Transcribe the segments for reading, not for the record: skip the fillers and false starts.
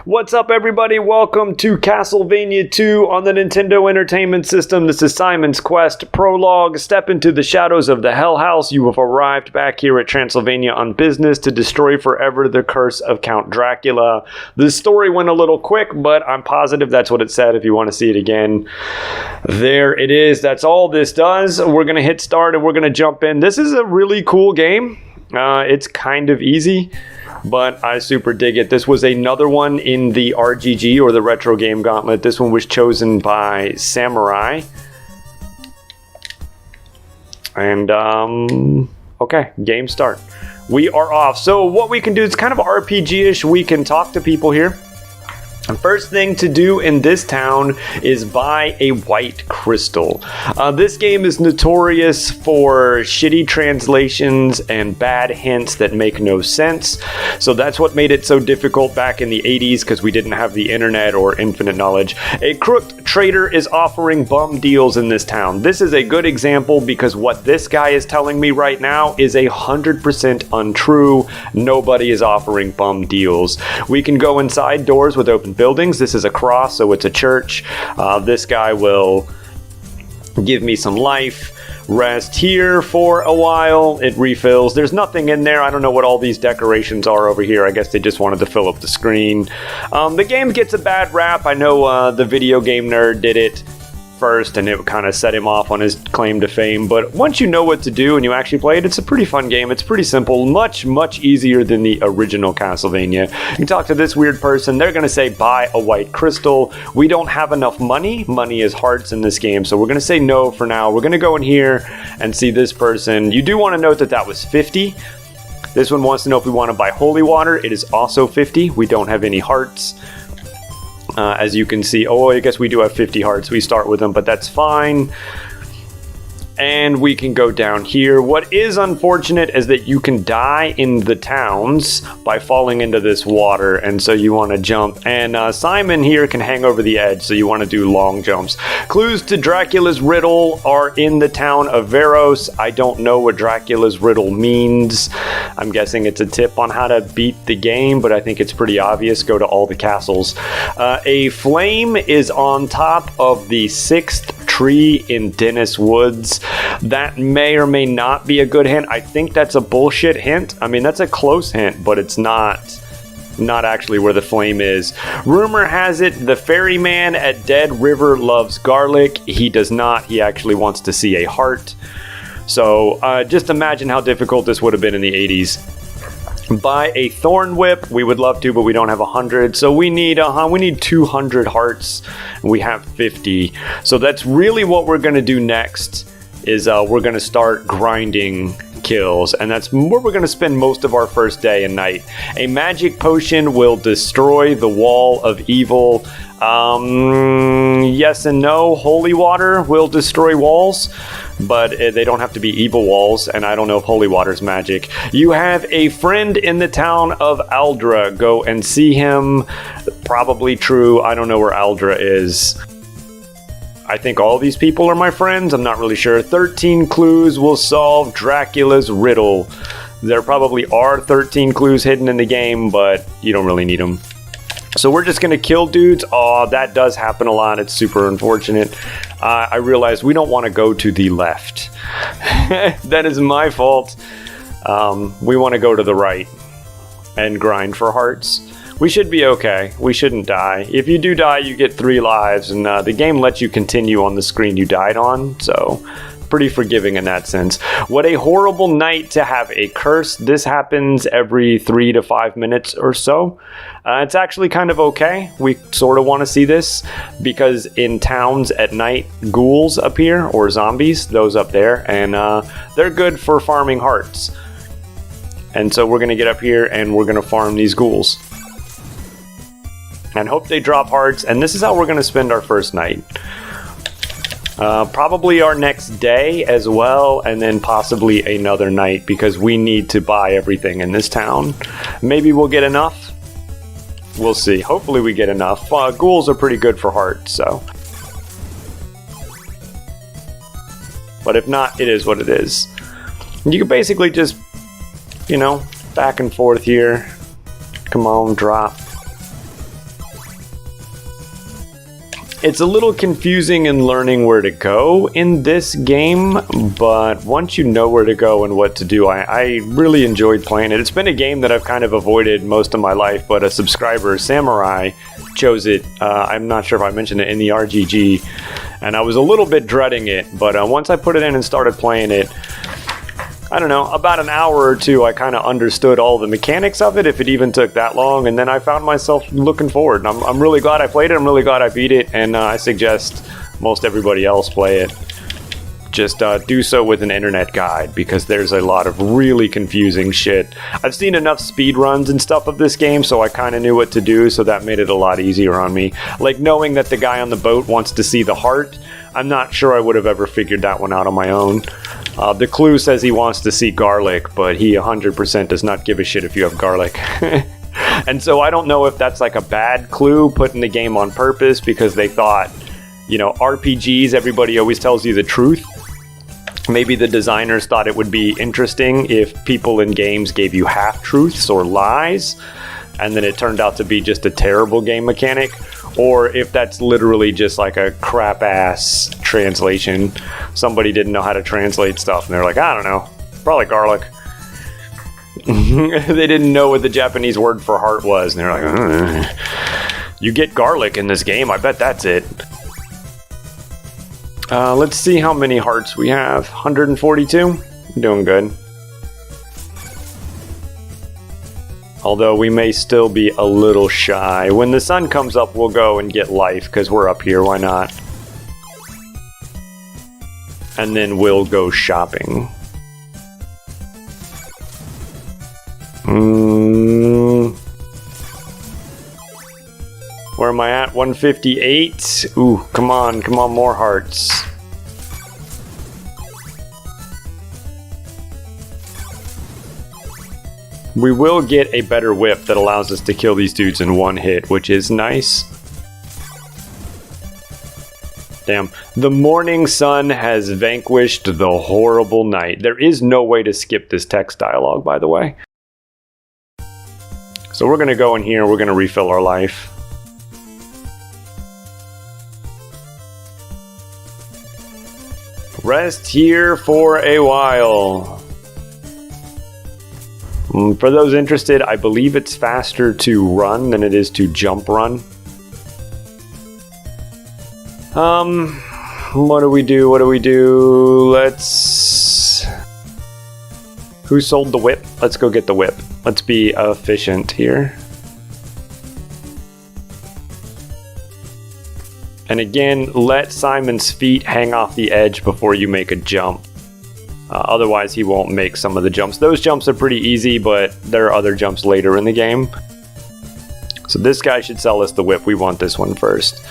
What's up, everybody? Welcome to Castlevania 2 on the Nintendo Entertainment System. This is Simon's Quest Prologue. Step into the shadows of the Hell House. You have arrived back here at Transylvania on business to destroy forever the curse of Count Dracula. The story went a little quick, but I'm positive that's what it said if you want to see it again. There it is. That's all this does. We're going to hit start and we're going to jump in. This is a really cool game. It's kind of easy, but I super dig it. This was another one in the RGG, or the Retro Game Gauntlet. This one was chosen by Samurai. And, okay, game start. We are off. So what we can do, it's kind of RPG-ish. We can talk to people here. The first thing to do in this town is buy a white crystal. This game is notorious for shitty translations and bad hints that make no sense. So that's what made it so difficult back in the 80s, because we didn't have the internet or infinite knowledge. A crooked trader is offering bum deals in this town. This is a good example because what this guy is telling me right now is 100% untrue. Nobody is offering bum deals. We can go inside doors with open buildings. This is a cross, so it's a church. This guy will give me some life. Rest here for a while. It refills. There's nothing in there. I don't know what all these decorations are over here. I guess they just wanted to fill up the screen. The game gets a bad rap. I know the video game nerd did it first, and it kind of set him off on his claim to fame. But once you know what to do and you actually play it, it's a pretty fun game. It's pretty simple, much easier than the original Castlevania. You talk to this weird person, they're going to say buy a white crystal. We don't have enough money. Money is hearts in this game, so we're going to say no for now. We're going to go in here and see this person. You do want to note that that was 50. This one wants to know if we want to buy holy water. It is also 50. We don't have any hearts. As you can see, I guess we do have 50 hearts. We start with them, but that's fine. And we can go down here. What is unfortunate is that you can die in the towns by falling into this water, and so you want to jump. And Simon here can hang over the edge, so you want to do long jumps. Clues to Dracula's riddle are in the town of Veros. I don't know what Dracula's riddle means. I'm guessing it's a tip on how to beat the game, but I think it's pretty obvious. Go to all the castles. A flame is on top of the 6th tree in Dennis Woods. That may or may not be a good hint. I think that's a bullshit hint. I mean, that's a close hint, but it's not actually where the flame is. Rumor has it the ferryman at Dead River loves garlic. He does not. He actually wants to see a heart. So just imagine how difficult this would have been in the 80s. Buy a thorn whip. We would love to, but we don't have 100. So we need 200 hearts. We have 50. So that's really what we're going to do next. Is we're going to start grinding kills, and that's where we're going to spend most of our first day and night. A magic potion will destroy the wall of evil. Yes and no. Holy water will destroy walls, but they don't have to be evil walls, and I don't know if holy water is magic. You have a friend in the town of Aldra. Go and see him. Probably true. I don't know where Aldra is. I think all these people are my friends. I'm not really sure. 13 clues will solve Dracula's riddle. There probably are 13 clues hidden in the game, but you don't really need them. So we're just going to kill dudes. Oh, that does happen a lot. It's super unfortunate. I realized we don't want to go to the left. That is my fault. We want to go to the right and grind for hearts. We should be okay. We shouldn't die. If you do die, you get 3 lives, and the game lets you continue on the screen you died on, so pretty forgiving in that sense. What a horrible night to have a curse. This happens every 3 to 5 minutes or so. It's actually kind of okay. We sort of want to see this, because in towns at night, ghouls appear, or zombies, those up there, and they're good for farming hearts. And so we're going to get up here, and we're going to farm these ghouls. And hope they drop hearts, and this is how we're going to spend our first night. Probably our next day as well, and then possibly another night, because we need to buy everything in this town. Maybe we'll get enough. We'll see. Hopefully we get enough. Ghouls are pretty good for hearts, so. But if not, it is what it is. You can basically just, back and forth here. Come on, drop. It's a little confusing in learning where to go in this game, but once you know where to go and what to do, I really enjoyed playing it. It's been a game that I've kind of avoided most of my life, but a subscriber, Samurai, chose it. I'm not sure if I mentioned it in the RGG, and I was a little bit dreading it, but once I put it in and started playing it, I don't know, about an hour or two, I kind of understood all the mechanics of it, if it even took that long, and then I found myself looking forward. And I'm really glad I played it, I'm really glad I beat it, and I suggest most everybody else play it. Just do so with an internet guide, because there's a lot of really confusing shit. I've seen enough speedruns and stuff of this game, so I kind of knew what to do, so that made it a lot easier on me. Like knowing that the guy on the boat wants to see the heart, I'm not sure I would have ever figured that one out on my own. The clue says he wants to see garlic, but he 100% does not give a shit if you have garlic. And so I don't know if that's like a bad clue put in the game on purpose because they thought, you know, RPGs, everybody always tells you the truth. Maybe the designers thought it would be interesting if people in games gave you half-truths or lies, and then it turned out to be just a terrible game mechanic. Or if that's literally just like a crap-ass translation. Somebody didn't know how to translate stuff, and they're like, I don't know, probably garlic. They didn't know what the Japanese word for heart was, and they're like, you get garlic in this game, I bet that's it. Let's see how many hearts we have. 142? Doing good. Although we may still be a little shy. When the sun comes up, we'll go and get life, because we're up here, why not? And then we'll go shopping. Where am I at? 158? Ooh, come on, more hearts. We will get a better whip that allows us to kill these dudes in one hit, which is nice. Damn. The morning sun has vanquished the horrible night. There is no way to skip this text dialogue, by the way. So we're going to go in here, we're going to refill our life. Rest here for a while. For those interested, I believe it's faster to run than it is to jump run. What do we do? Let's... Who sold the whip? Let's go get the whip. Let's be efficient here. And again, let Simon's feet hang off the edge before you make a jump. Otherwise, he won't make some of the jumps. Those jumps are pretty easy, but there are other jumps later in the game. So this guy should sell us the whip. We want this one first.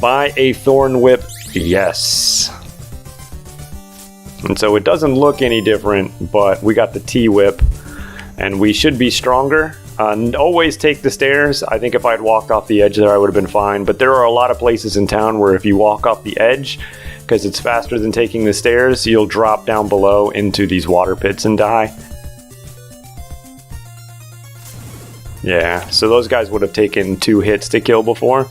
Buy a thorn whip. Yes. And so it doesn't look any different, but we got the T-whip, and we should be stronger. Always take the stairs. I think if I had walked off the edge there, I would have been fine. But there are a lot of places in town where if you walk off the edge, because it's faster than taking the stairs, you'll drop down below into these water pits and die. Yeah, so those guys would have taken 2 hits to kill before.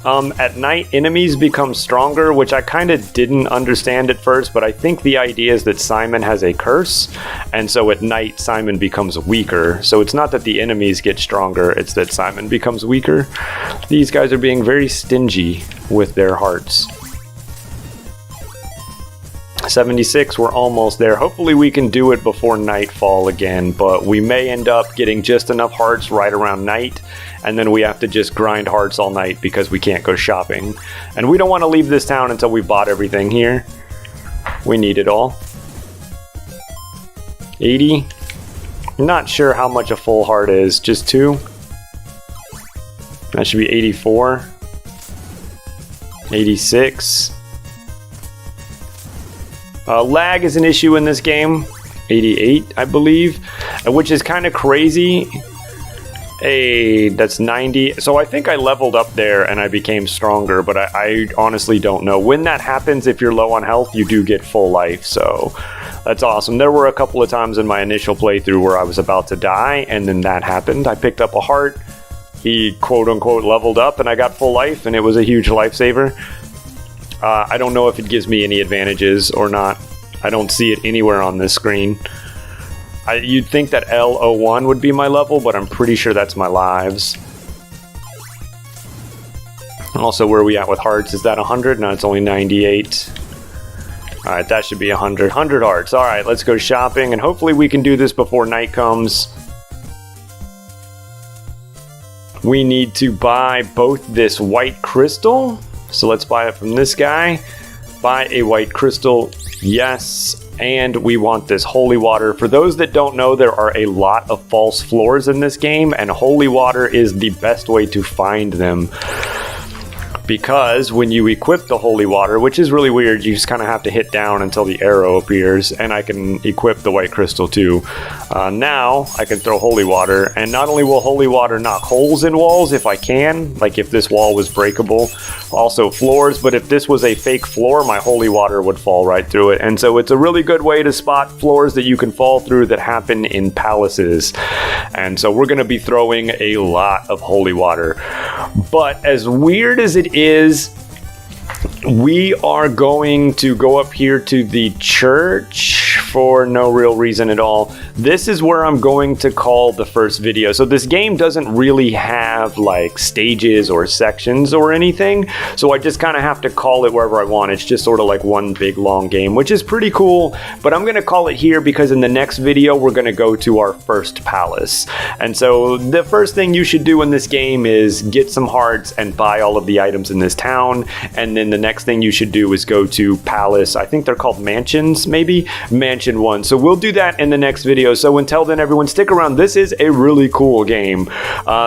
At night, enemies become stronger, which I kind of didn't understand at first, but I think the idea is that Simon has a curse, and so at night, Simon becomes weaker. So it's not that the enemies get stronger, it's that Simon becomes weaker. These guys are being very stingy with their hearts. 76, we're almost there. Hopefully we can do it before nightfall again, but we may end up getting just enough hearts right around night, and then we have to just grind hearts all night because we can't go shopping. And we don't want to leave this town until we've bought everything here. We need it all. 80. Not sure how much a full heart is. Just 2. That should be 84. 86. Lag is an issue in this game. 88, I believe, which is kind of crazy. Hey, that's 90. So I think I leveled up there and I became stronger, but I honestly don't know. When that happens, if you're low on health, you do get full life, so that's awesome. There were a couple of times in my initial playthrough where I was about to die, and then that happened. I picked up a heart, he quote-unquote leveled up and I got full life, and it was a huge lifesaver. I don't know if it gives me any advantages or not. I don't see it anywhere on this screen. You'd think that L01 would be my level, but I'm pretty sure that's my lives. Also, where are we at with hearts? Is that 100? No, it's only 98. Alright, that should be 100. 100 hearts. Alright, let's go shopping, and hopefully we can do this before night comes. We need to buy both this white crystal. So let's buy it from this guy. Buy a white crystal. Yes. And we want this holy water. For those that don't know, there are a lot of false floors in this game, and holy water is the best way to find them. Because when you equip the holy water, which is really weird, you just kind of have to hit down until the arrow appears, and I can equip the white crystal too. Now I can throw holy water, and not only will holy water knock holes in walls if I can, like if this wall was breakable, also floors, but if this was a fake floor, my holy water would fall right through it. And so it's a really good way to spot floors that you can fall through that happen in palaces. And so we're going to be throwing a lot of holy water. But as weird as it is, we are going to go up here to the church for no real reason at all. This is where I'm going to call the first video. So this game doesn't really have like stages or sections or anything, so I just kind of have to call it wherever I want. It's just sort of like one big long game, which is pretty cool, but I'm gonna call it here because in the next video we're gonna go to our first palace. And so the first thing you should do in this game is get some hearts and buy all of the items in this town, and then the next thing you should do is go to palace. I think they're called mansions, maybe? Mansion 1. So we'll do that in the next video. So until then, everyone, stick around. This is a really cool game.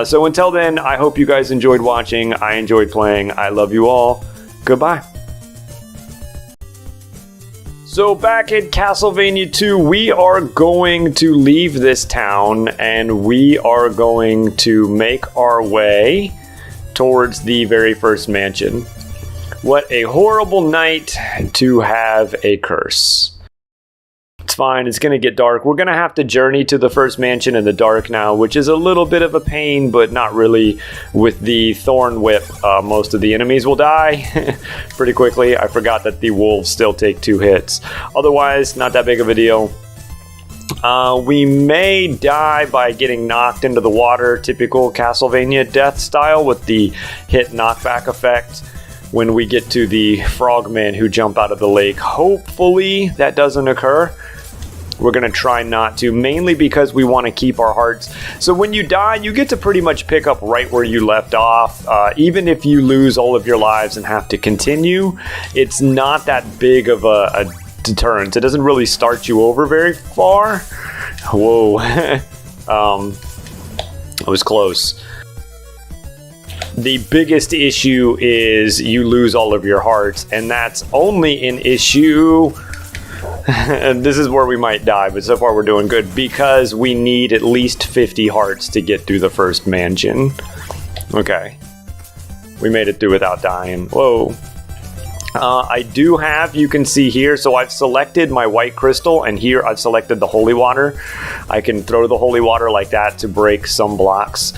So until then, I hope you guys enjoyed watching. I enjoyed playing. I love you all. Goodbye. So back in Castlevania 2, we are going to leave this town and we are going to make our way towards the very first mansion. What a horrible night to have a curse. It's fine, it's gonna get dark. We're gonna have to journey to the first mansion in the dark now, which is a little bit of a pain, but not really. With the thorn whip, most of the enemies will die pretty quickly. I forgot that the wolves still take 2 hits. Otherwise, not that big of a deal. We may die by getting knocked into the water, typical Castlevania death style with the hit knockback effect when we get to the frogmen who jump out of the lake. Hopefully that doesn't occur. We're going to try not to, mainly because we want to keep our hearts. So when you die, you get to pretty much pick up right where you left off. Even if you lose all of your lives and have to continue, it's not that big of a deterrent. It doesn't really start you over very far. Whoa. It was close. The biggest issue is you lose all of your hearts, and that's only an issue. And this is where we might die, but so far we're doing good because we need at least 50 hearts to get through the first mansion. Okay. We made it through without dying. Whoa. I do have, you can see here, so I've selected my white crystal, and here I've selected the holy water. I can throw the holy water like that to break some blocks.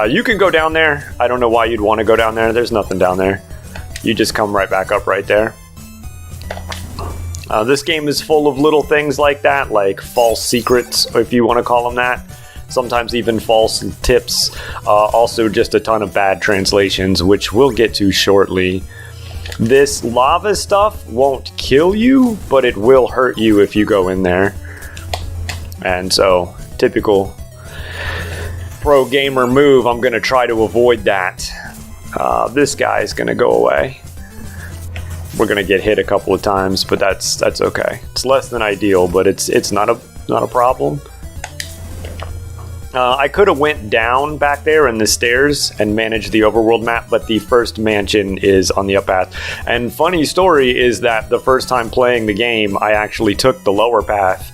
You can go down there. I don't know why you'd want to go down there. There's nothing down there. You just come right back up right there. This game is full of little things like that, like false secrets, if you want to call them that. Sometimes even false tips. Also just a ton of bad translations, which we'll get to shortly. This lava stuff won't kill you, but it will hurt you if you go in there. And so, typical pro gamer move, I'm going to try to avoid that. This guy's going to go away. We're going to get hit a couple of times, but that's okay. It's less than ideal, but it's not a problem. I could have went down back there in the stairs and managed the overworld map, but the first mansion is on the up path. And funny story is that the first time playing the game, I actually took the lower path,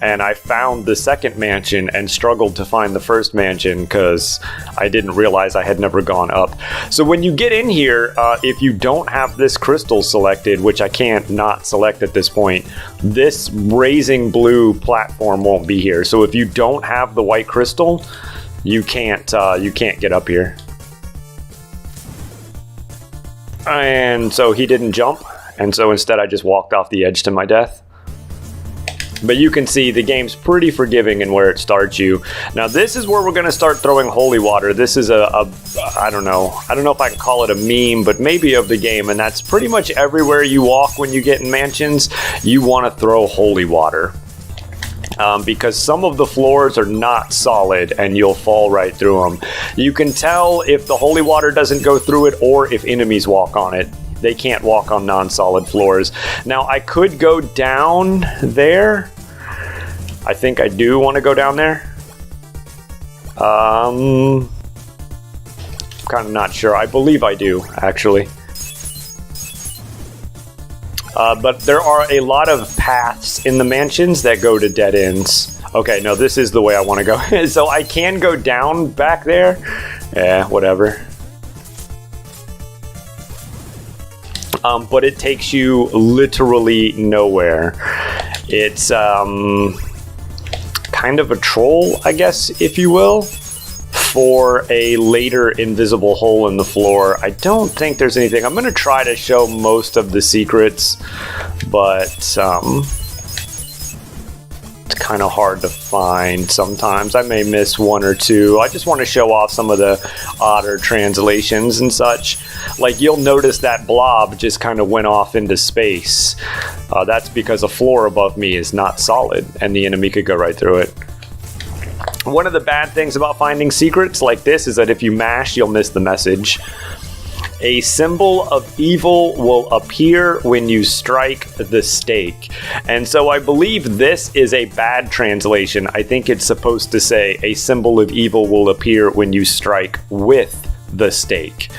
and I found the second mansion and struggled to find the first mansion because I didn't realize I had never gone up. So when you get in here, if you don't have this crystal selected, which I can't not select at this point, this raising blue platform won't be here. So if you don't have the white crystal, you can't get up here. And so he didn't jump, and so instead I just walked off the edge to my death. But you can see the game's pretty forgiving in where it starts you. Now this is where we're going to start throwing holy water. This is I don't know if I can call it a meme, but maybe of the game. And that's pretty much everywhere you walk when you get in mansions, you want to throw holy water. Because some of the floors are not solid and you'll fall right through them. You can tell if the holy water doesn't go through it or if enemies walk on it. They can't walk on non-solid floors. Now, I could go down there. I think I do want to go down there. Kind of not sure. I believe I do, actually. But there are a lot of paths in the mansions that go to dead ends. Okay, no, this is the way I want to go. So I can go down back there. Yeah, whatever. But it takes you literally nowhere. It's kind of a troll, I guess, if you will, for a later invisible hole in the floor. I don't think there's anything. I'm going to try to show most of the secrets, but it's kind of hard to find sometimes. I may miss one or two. I just want to show off some of the odder translations and such. Like, you'll notice that blob just kind of went off into space. That's because a floor above me is not solid and the enemy could go right through it. One of the bad things about finding secrets like this is that if you mash, you'll miss the message. A symbol of evil will appear when you strike the stake. And so I believe this is a bad translation. I think it's supposed to say a symbol of evil will appear when you strike with the stake.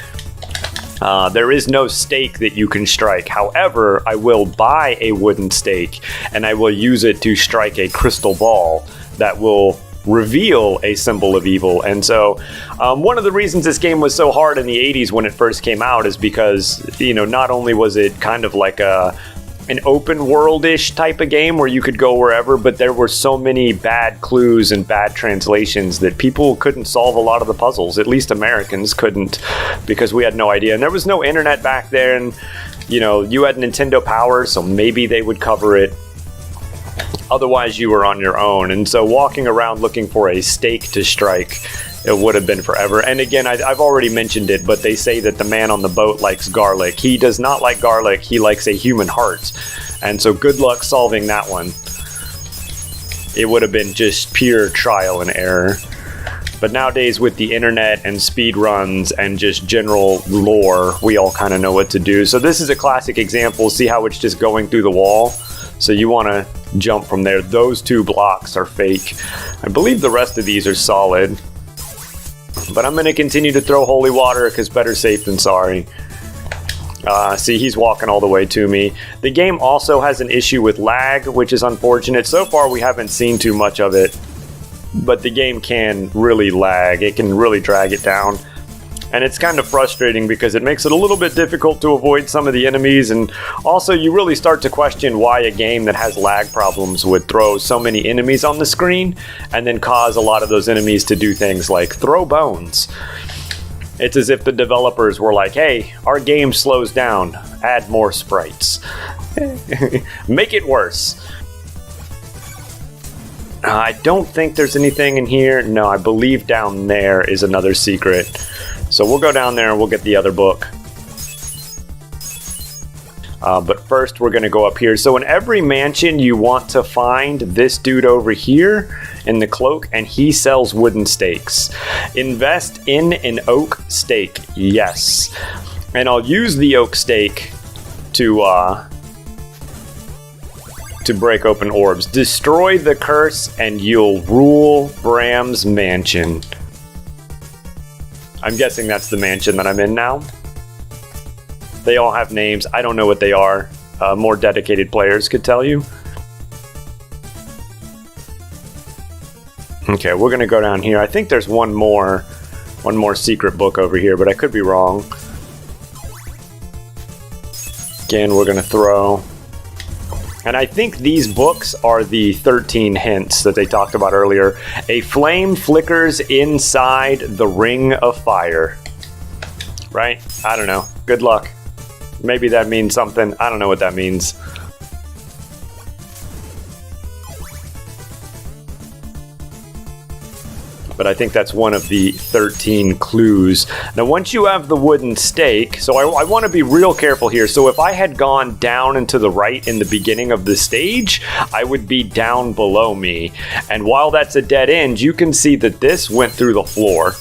There is no stake that you can strike. However, I will buy a wooden stake and I will use it to strike a crystal ball that will reveal a symbol of evil. And so one of the reasons this game was so hard in the 80s when it first came out is because, you know, not only was it kind of like an open world-ish type of game where you could go wherever, but there were so many bad clues and bad translations that people couldn't solve a lot of the puzzles. At least Americans couldn't, because we had no idea. And there was no internet back there, and, you know, you had Nintendo Power, so maybe they would cover it. Otherwise, you were on your own. And so walking around looking for a stake to strike, it would have been forever. And again, I've already mentioned it, but they say that the man on the boat likes garlic. He does not like garlic. He likes a human heart. And so good luck solving that one. It would have been just pure trial and error. But nowadays, with the internet and speed runs and just general lore, we all kind of know what to do. So this is a classic example. See how it's just going through the wall? So you want to jump from there. Those two blocks are fake. I believe the rest of these are solid. But I'm going to continue to throw holy water because better safe than sorry. See, he's walking all the way to me. The game also has an issue with lag, which is unfortunate. So far, we haven't seen too much of it. But the game can really lag. It can really drag it down. And it's kind of frustrating because it makes it a little bit difficult to avoid some of the enemies, and also you really start to question why a game that has lag problems would throw so many enemies on the screen and then cause a lot of those enemies to do things like throw bones. It's as if the developers were like, hey, our game slows down, add more sprites. Make it worse. I don't think there's anything in here. No, I believe down there is another secret. So we'll go down there and we'll get the other book. But first we're going to go up here. So in every mansion you want to find this dude over here in the cloak, and he sells wooden stakes. Invest in an oak stake. Yes. And I'll use the oak stake to break open orbs. Destroy the curse and you'll rule Bram's mansion. I'm guessing that's the mansion that I'm in now. They all have names. I don't know what they are. More dedicated players could tell you. Okay, we're going to go down here. I think there's one more secret book over here, but I could be wrong. Again, we're going to throw. And I think these books are the 13 hints that they talked about earlier. A flame flickers inside the ring of fire. Right? I don't know. Good luck. Maybe that means something. I don't know what that means. But I think that's one of the 13 clues. Now, once you have the wooden stake, so I want to be real careful here. So if I had gone down and to the right in the beginning of the stage, I would be down below me. And while that's a dead end, you can see that this went through the floor.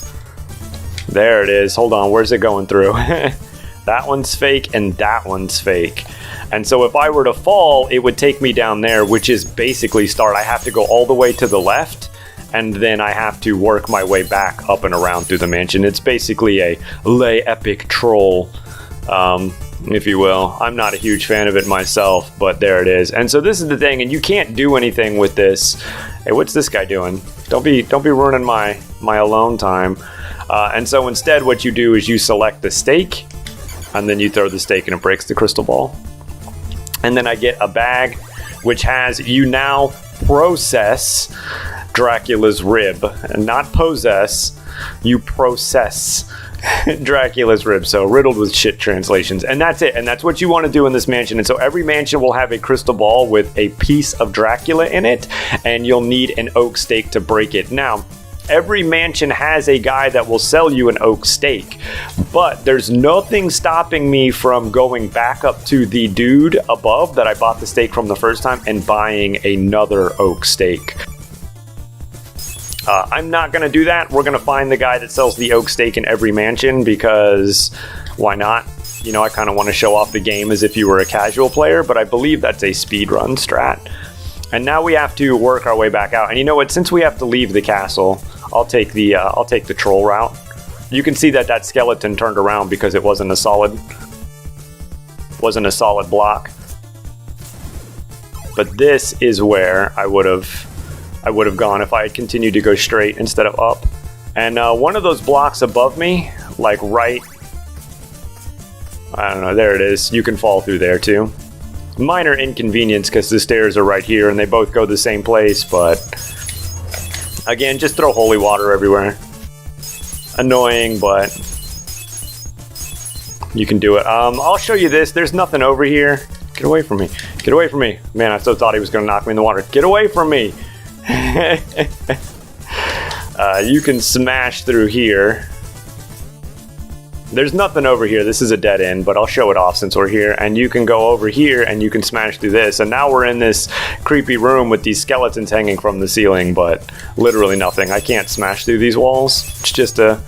There it is. Hold on, where's it going through? That one's fake and that one's fake. And so if I were to fall, it would take me down there, which is basically start. I have to go all the way to the left, and then I have to work my way back up and around through the mansion. It's basically a lay epic troll, if you will. I'm not a huge fan of it myself, but there it is. And so this is the thing, and you can't do anything with this. Hey, what's this guy doing? Don't be ruining my alone time. And so instead what you do is you select the stake, and then you throw the stake and it breaks the crystal ball. And then I get a bag, which has you now process Dracula's rib, and not possess, you process Dracula's rib. So riddled with shit translations, and that's it. And that's what you want to do in this mansion. And so every mansion will have a crystal ball with a piece of Dracula in it, and you'll need an oak stake to break it. Now, every mansion has a guy that will sell you an oak stake, but there's nothing stopping me from going back up to the dude above that I bought the stake from the first time and buying another oak stake. I'm not going to do that. We're going to find the guy that sells the oak stake in every mansion, because why not? You know, I kind of want to show off the game as if you were a casual player, but I believe that's a speedrun strat. And now we have to work our way back out. And you know what? Since we have to leave the castle, I'll take the troll route. You can see that that skeleton turned around because it wasn't a solid block. But this is where I would have gone if I had continued to go straight instead of up. And one of those blocks above me, like right, I don't know, there it is. You can fall through there too. Minor inconvenience because the stairs are right here and they both go the same place, but again, just throw holy water everywhere. Annoying, but you can do it. I'll show you this. There's nothing over here. Get away from me. Get away from me. Man, I so thought he was going to knock me in the water. Get away from me. You can smash through here. There's nothing over here. This is a dead end, but I'll show it off since we're here. And you can go over here and you can smash through this. And now we're in this creepy room with these skeletons hanging from the ceiling, but literally nothing. I can't smash through these walls. It's just a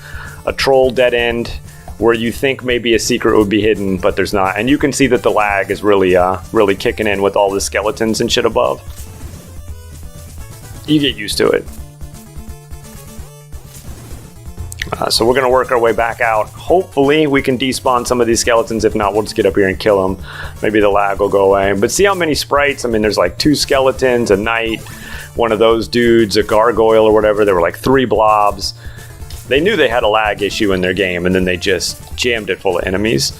troll dead end where you think maybe a secret would be hidden, but there's not. And you can see that the lag is really kicking in with all the skeletons and shit above. You get used to it. So we're going to work our way back out. Hopefully we can despawn some of these skeletons. If not, we'll just get up here and kill them. Maybe the lag will go away. But see how many sprites? I mean, there's like 2 skeletons, a knight, one of those dudes, a gargoyle or whatever. There were like 3 blobs. They knew they had a lag issue in their game, and then they just jammed it full of enemies.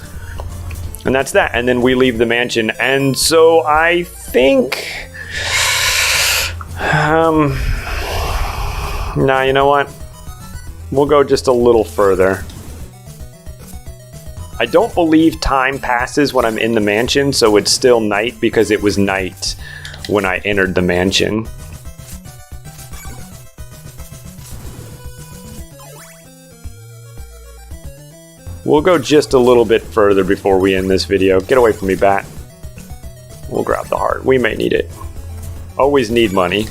And that's that. And then we leave the mansion. And so I think... nah, you know what? We'll go just a little further. I don't believe time passes when I'm in the mansion, so it's still night because it was night when I entered the mansion. We'll go just a little bit further before we end this video. Get away from me, bat. We'll grab the heart. We may need it. Always need money.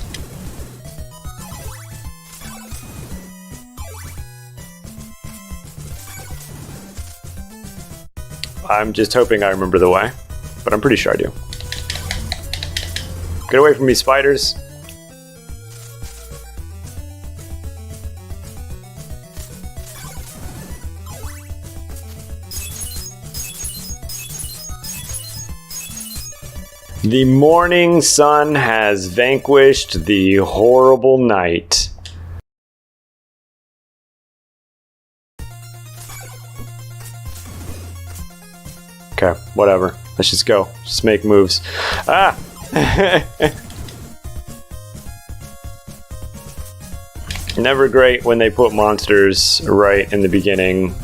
I'm just hoping I remember the way, but I'm pretty sure I do. Get away from me, spiders. The morning sun has vanquished the horrible night. Okay, whatever. Let's just go. Just make moves. Ah! Never great when they put monsters right in the beginning.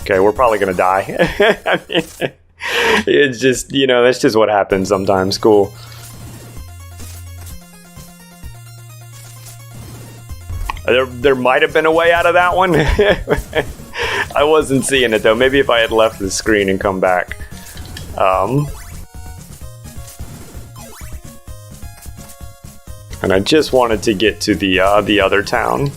Okay, we're probably gonna die. I mean, it's just, you know, that's just what happens sometimes. Cool. There might have been a way out of that one. I wasn't seeing it though. Maybe if I had left the screen and come back. And I just wanted to get to the other town.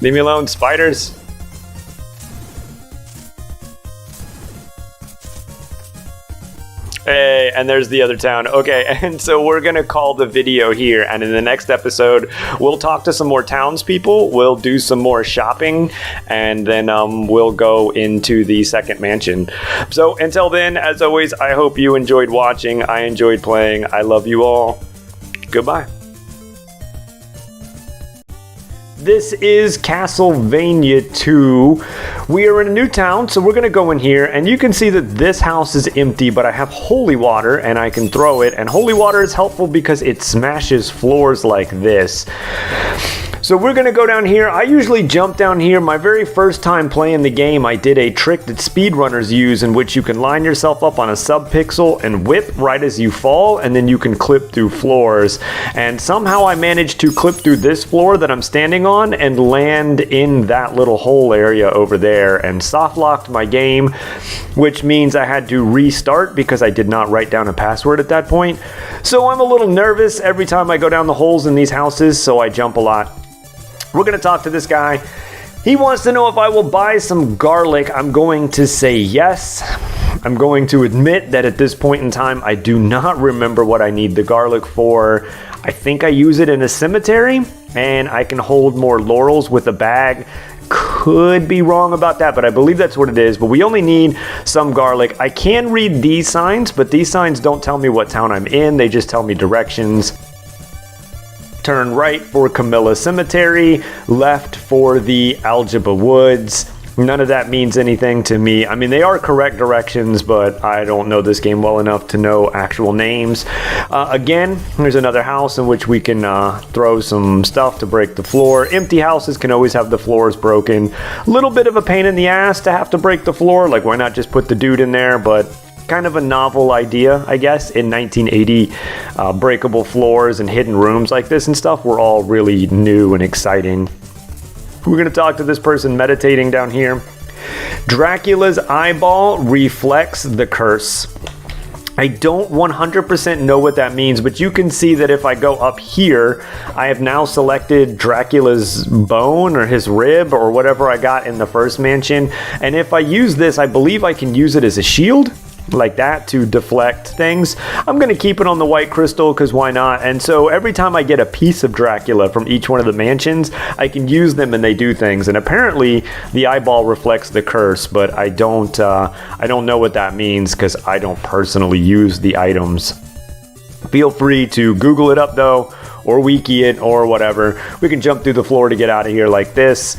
Leave me alone, spiders. Hey, and there's the other town. Okay, and so we're gonna call the video here, and in the next episode, we'll talk to some more townspeople, we'll do some more shopping, and then we'll go into the second mansion. So until then, as always, I hope you enjoyed watching. I enjoyed playing. I love you all. Goodbye. This is Castlevania 2. We are in a new town, so we're going to go in here, and you can see that this house is empty, but I have holy water, and I can throw it, and holy water is helpful because it smashes floors like this. So we're going to go down here. I usually jump down here. My very first time playing the game, I did a trick that speedrunners use in which you can line yourself up on a sub-pixel and whip right as you fall, and then you can clip through floors. And somehow I managed to clip through this floor that I'm standing on and land in that little hole area over there and soft locked my game, which means I had to restart because I did not write down a password at that point. So I'm a little nervous every time I go down the holes in these houses, so I jump a lot. We're going to talk to this guy. He wants to know if I will buy some garlic. I'm going to say yes. I'm going to admit that at this point in time, I do not remember what I need the garlic for. I think I use it in a cemetery, and I can hold more laurels with a bag. Could be wrong about that, but I believe that's what it is. But we only need some garlic. I can read these signs, but these signs don't tell me what town I'm in. They just tell me directions. Turn right for Camilla Cemetery, left for the Algebra Woods. None of that means anything to me. I mean, they are correct directions, but I don't know this game well enough to know actual names. Again, there's another house in which we can throw some stuff to break the floor. Empty houses can always have the floors broken. A little bit of a pain in the ass to have to break the floor. Like, why not just put the dude in there? But kind of a novel idea, I guess. In 1980, breakable floors and hidden rooms like this and stuff were all really new and exciting. We're going to talk to this person meditating down here. Dracula's eyeball reflects the curse. I don't 100% know what that means, but you can see that if I go up here, I have now selected Dracula's bone or his rib or whatever I got in the first mansion. And if I use this, I believe I can use it as a shield, like that, to deflect things. I'm going to keep it on the white crystal because why not? And so every time I get a piece of Dracula from each one of the mansions, I can use them and they do things. And apparently the eyeball reflects the curse, but I don't know what that means because I don't personally use the items. Feel free to Google it up though, or wiki it or whatever. We can jump through the floor to get out of here like this.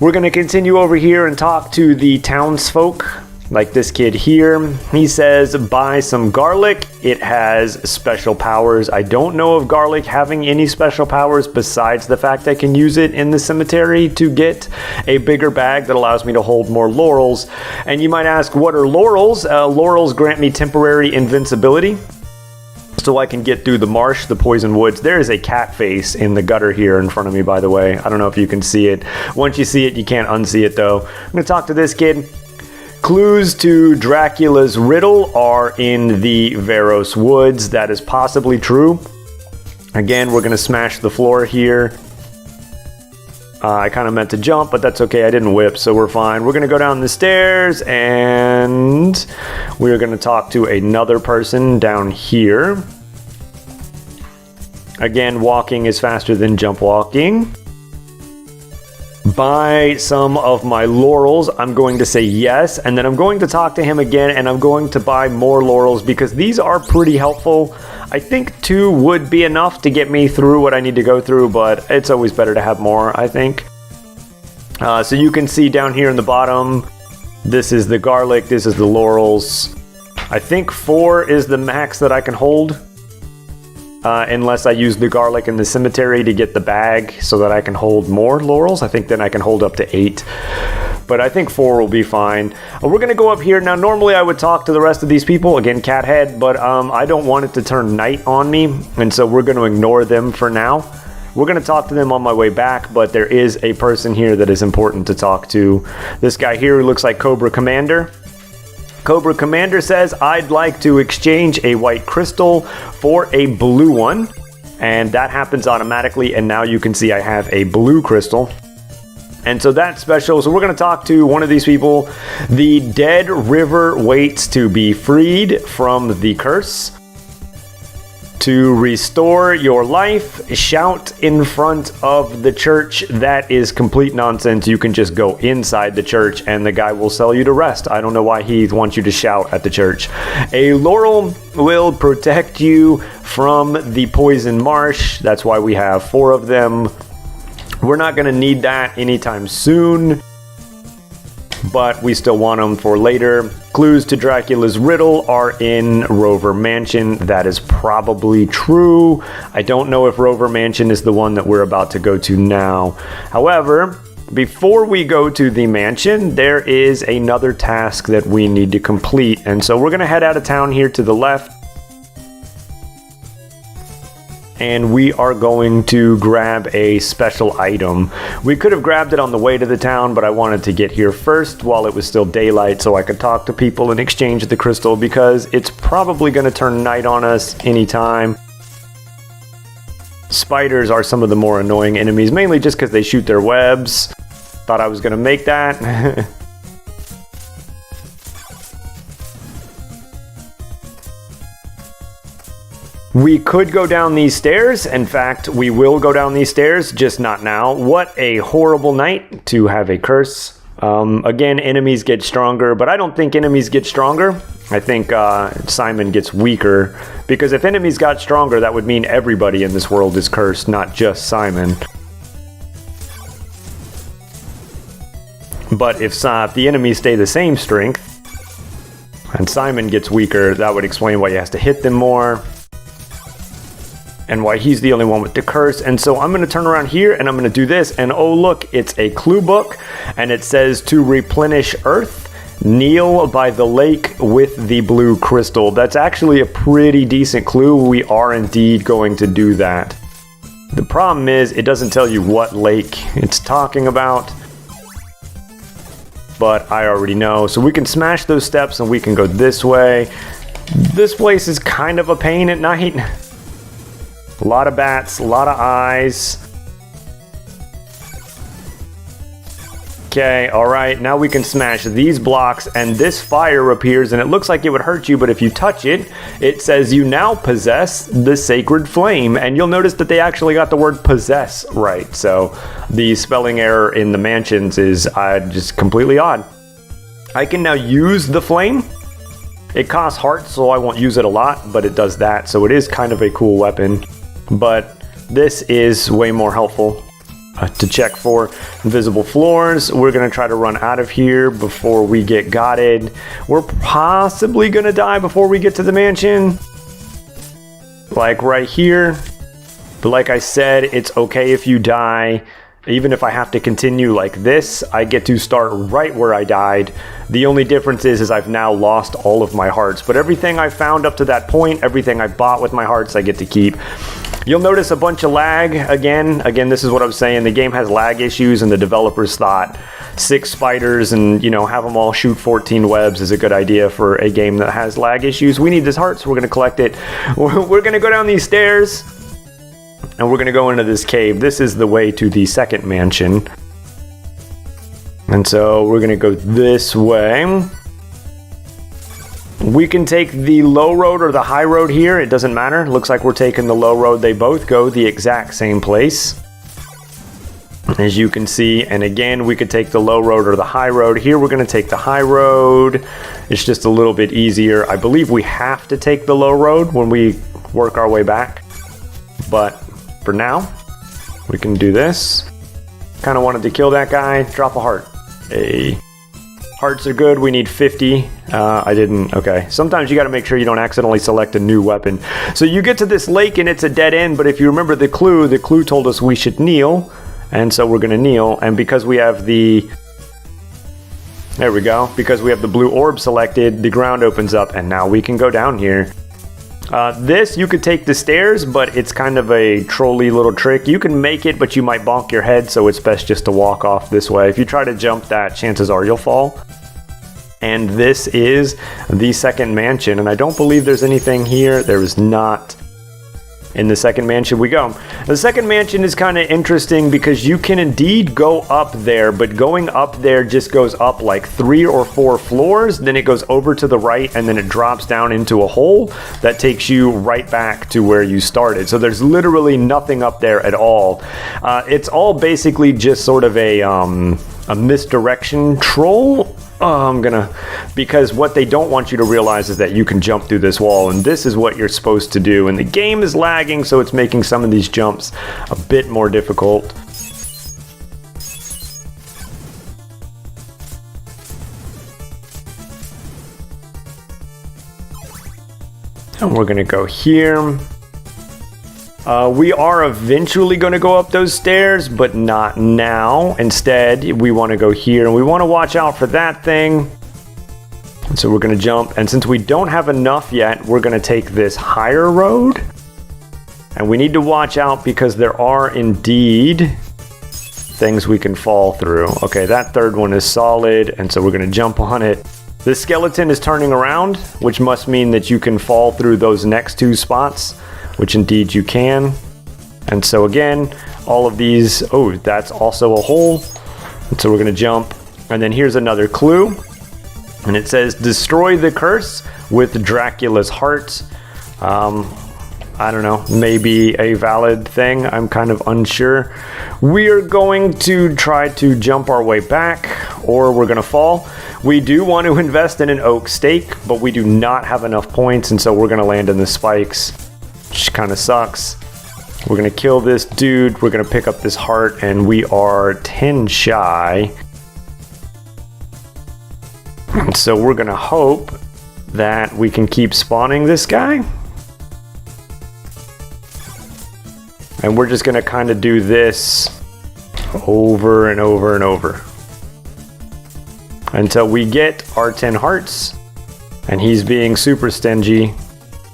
We're going to continue over here and talk to the townsfolk. Like this kid here, he says, buy some garlic. It has special powers. I don't know of garlic having any special powers besides the fact I can use it in the cemetery to get a bigger bag that allows me to hold more laurels. And you might ask, what are laurels? Laurels grant me temporary invincibility, so I can get through the marsh, the poison woods. There is a cat face in the gutter here in front of me, by the way. I don't know if you can see it. Once you see it, you can't unsee it, though. I'm going to talk to this kid. Clues to Dracula's riddle are in the Varos Woods. That is possibly true. Again, we're going to smash the floor here. I kind of meant to jump, but that's okay. I didn't whip, so we're fine. We're going to go down the stairs, and we're going to talk to another person down here. Again, walking is faster than jump walking. buy some of my laurels? I'm going to say yes, and then I'm going to talk to him again, and I'm going to buy more laurels because these are pretty helpful. I think 2 would be enough to get me through what I need to go through, but it's always better to have more, I think. So you can see down here in the bottom, this is the garlic, this is the laurels. I think 4 is the max that I can hold. Unless I use the garlic in the cemetery to get the bag so that I can hold more laurels. I think then I can hold up to 8. But I think 4 will be fine. We're going to go up here. Now, normally I would talk to the rest of these people. Again, cat head. But I don't want it to turn night on me. And so we're going to ignore them for now. We're going to talk to them on my way back. But there is a person here that is important to talk to. This guy here who looks like Cobra Commander. Cobra Commander says, I'd like to exchange a white crystal for a blue one. And that happens automatically. And now you can see I have a blue crystal. And so that's special. So we're going to talk to one of these people. The dead river waits to be freed from the curse. To restore your life, shout in front of the church. That is complete nonsense. You can just go inside the church and the guy will sell you to rest. I don't know why he wants you to shout at the church. A laurel will protect you from the poison marsh. That's why we have 4 of them. We're not going to need that anytime soon, but we still want them for later. Clues to Dracula's riddle are in Rover Mansion. That is probably true. I don't know if Rover Mansion is the one that we're about to go to now. However, before we go to the mansion, there is another task that we need to complete. And so we're going to head out of town here to the left. And we are going to grab a special item. We could have grabbed it on the way to the town, but I wanted to get here first while it was still daylight so I could talk to people and exchange the crystal because it's probably going to turn night on us anytime. Spiders are some of the more annoying enemies, mainly just because they shoot their webs. Thought I was going to make that. We could go down these stairs. In fact, we will go down these stairs, just not now. What a horrible night to have a curse. Again, enemies get stronger, but I don't think enemies get stronger. I think Simon gets weaker, because if enemies got stronger, that would mean everybody in this world is cursed, not just Simon. But if the enemies stay the same strength, and Simon gets weaker, that would explain why he has to hit them more. And why he's the only one with the curse. And so I'm going to turn around here and I'm going to do this. And oh look, it's a clue book. And it says to replenish Earth, kneel by the lake with the blue crystal. That's actually a pretty decent clue. We are indeed going to do that. The problem is it doesn't tell you what lake it's talking about. But I already know. So we can smash those steps and we can go this way. This place is kind of a pain at night. A lot of bats, a lot of eyes. Okay, alright, now we can smash these blocks and this fire appears and it looks like it would hurt you, but if you touch it, it says you now possess the sacred flame. And you'll notice that they actually got the word possess right. So the spelling error in the mansions is just completely odd. I can now use the flame. It costs hearts, so I won't use it a lot, but it does that. So it is kind of a cool weapon. But this is way more helpful to check for invisible floors. We're going to try to run out of here before we get gotted. We're possibly going to die before we get to the mansion. Like right here. But like I said, it's okay if you die. Even if I have to continue like this, I get to start right where I died. The only difference is I've now lost all of my hearts. But everything I found up to that point, everything I bought with my hearts, I get to keep. You'll notice a bunch of lag again. Again, this is what I'm saying. The game has lag issues and the developers thought 6 spiders and, have them all shoot 14 webs is a good idea for a game that has lag issues. We need this heart, so we're going to collect it. We're going to go down these stairs. And we're going to go into this cave. This is the way to the second mansion. And so we're going to go this way. We can take the low road or the high road here. It doesn't matter. Looks like we're taking the low road. They both go the exact same place. as you can see. And again, we could take the low road or the high road. Here we're going to take the high road. It's just a little bit easier. I believe we have to take the low road when we work our way back, but for now we can do this. Kind of wanted to kill that guy. Drop a heart. Hey, hearts are good. We need 50. I didn't. Okay, sometimes you got to make sure you don't accidentally select a new weapon. So you get to this lake and it's a dead end, but if you remember the clue told us we should kneel. And so we're going to kneel, and because we have the... There we go. Because we have the blue orb selected, the ground opens up, and now we can go down here. This, you could take the stairs, but it's kind of a trolly little trick. You can make it, but you might bonk your head, so it's best just to walk off this way. If you try to jump that, chances are you'll fall. And this is the second mansion, and I don't believe there's anything here. There is not. In the second mansion we go. The second mansion is kind of interesting because you can indeed go up there, but going up there just goes up like 3 or 4 floors, then it goes over to the right, and then it drops down into a hole that takes you right back to where you started. So there's literally nothing up there at all. It's all basically just sort of a misdirection troll. Because what they don't want you to realize is that you can jump through this wall, and this is what you're supposed to do. And the game is lagging, so it's making some of these jumps a bit more difficult. And we're gonna go here. We are eventually going to go up those stairs, but not now. Instead, we want to go here, and we want to watch out for that thing. And so we're going to jump, and since we don't have enough yet, we're going to take this higher road. And we need to watch out because there are indeed things we can fall through. Okay, that third one is solid, and so we're going to jump on it. This skeleton is turning around, which must mean that you can fall through those next 2 spots. Which indeed you can. And so again, all of these, oh, that's also a hole. And so we're gonna jump. And then here's another clue. And it says, destroy the curse with Dracula's heart. I don't know, maybe a valid thing. I'm kind of unsure. We are going to try to jump our way back, or we're gonna fall. We do want to invest in an oak stake, but we do not have enough points, and so we're gonna land in the spikes. Which kind of sucks. We're gonna kill this dude, we're gonna pick up this heart, and we are 10 shy. And so we're gonna hope that we can keep spawning this guy. And we're just gonna kind of do this over and over and over until we get our 10 hearts, and he's being super stingy.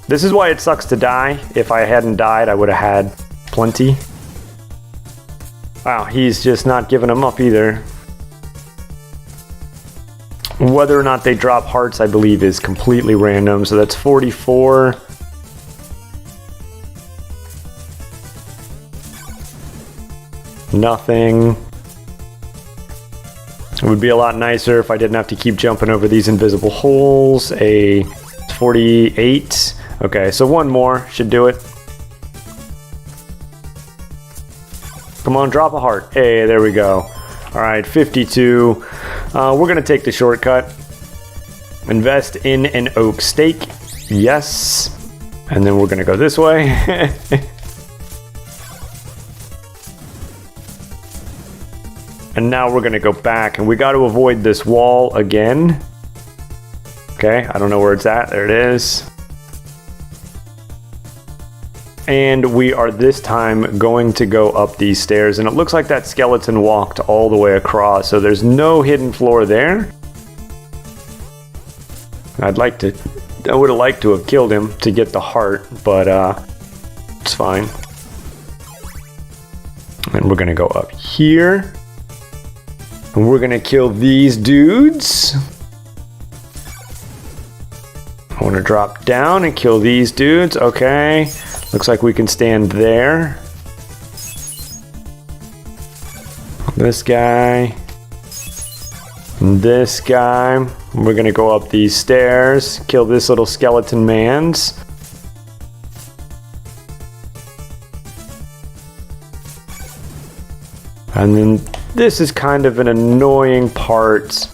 This is why it sucks to die. If I hadn't died, I would have had plenty. Wow, he's just not giving them up either. Whether or not they drop hearts, I believe, is completely random. So that's 44. Nothing. It would be a lot nicer if I didn't have to keep jumping over these invisible holes. A 48. Okay, so one more should do it. Come on, drop a heart. Hey, there we go. All right, 52. We're gonna take the shortcut. Invest in an oak stake. Yes. And then we're gonna go this way. And now we're gonna go back, and we got to avoid this wall again. Okay, I don't know where it's at. There it is. And we are this time going to go up these stairs, and it looks like that skeleton walked all the way across, so there's no hidden floor there. I would have liked to have killed him to get the heart, but it's fine. And we're gonna go up here, and we're gonna kill these dudes. I want to drop down and kill these dudes. Okay. Looks like we can stand there. This guy. This guy. We're gonna go up these stairs. Kill this little skeleton mans. And then this is kind of an annoying part.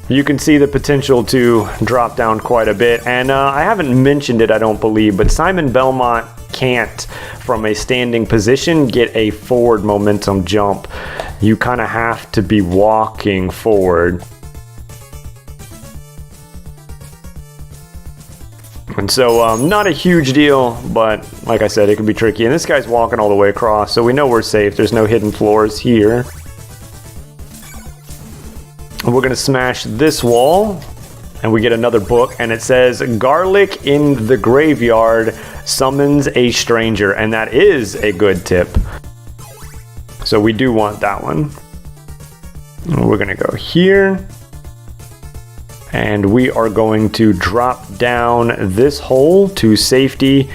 You can see the potential to drop down quite a bit. And I haven't mentioned it, I don't believe, but Simon Belmont can't, from a standing position, get a forward momentum jump. You kind of have to be walking forward. And so, not a huge deal, but like I said, it can be tricky. And this guy's walking all the way across, so we know we're safe. There's no hidden floors here. We're going to smash this wall, and we get another book, and it says, "Garlic in the graveyard summons a stranger," and that is a good tip. So we do want that one. And we're going to go here, and we are going to drop down this hole to safety.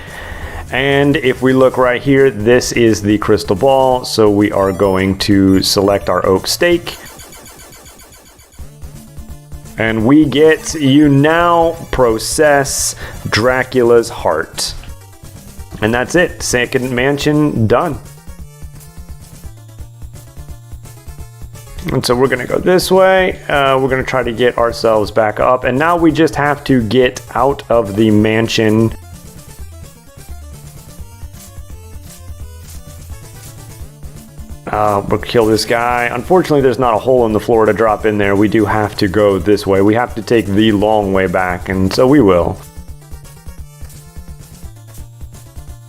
And if we look right here, this is the crystal ball, so we are going to select our oak stake. And we get, you now process Dracula's heart. And that's it. Second mansion done. And so we're going to go this way. We're going to try to get ourselves back up. And now we just have to get out of the mansion. We'll kill this guy. Unfortunately, there's not a hole in the floor to drop in there. We do have to go this way. We have to take the long way back, and so we will.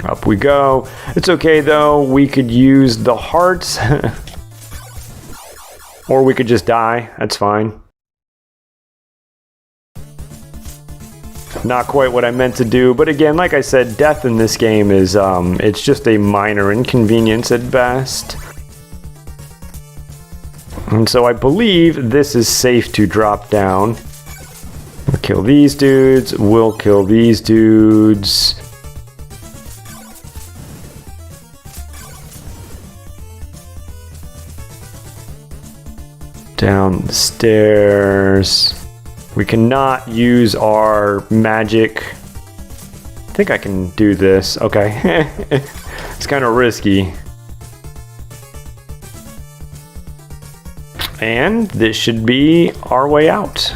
Up we go. It's okay, though. We could use the hearts. Or we could just die. That's fine. Not quite what I meant to do, but again, like I said, death in this game is, it's just a minor inconvenience at best. And so I believe this is safe to drop down. We'll kill these dudes. We'll kill these dudes. Down the stairs. We cannot use our magic. I think I can do this. Okay. It's kind of risky. And this should be our way out.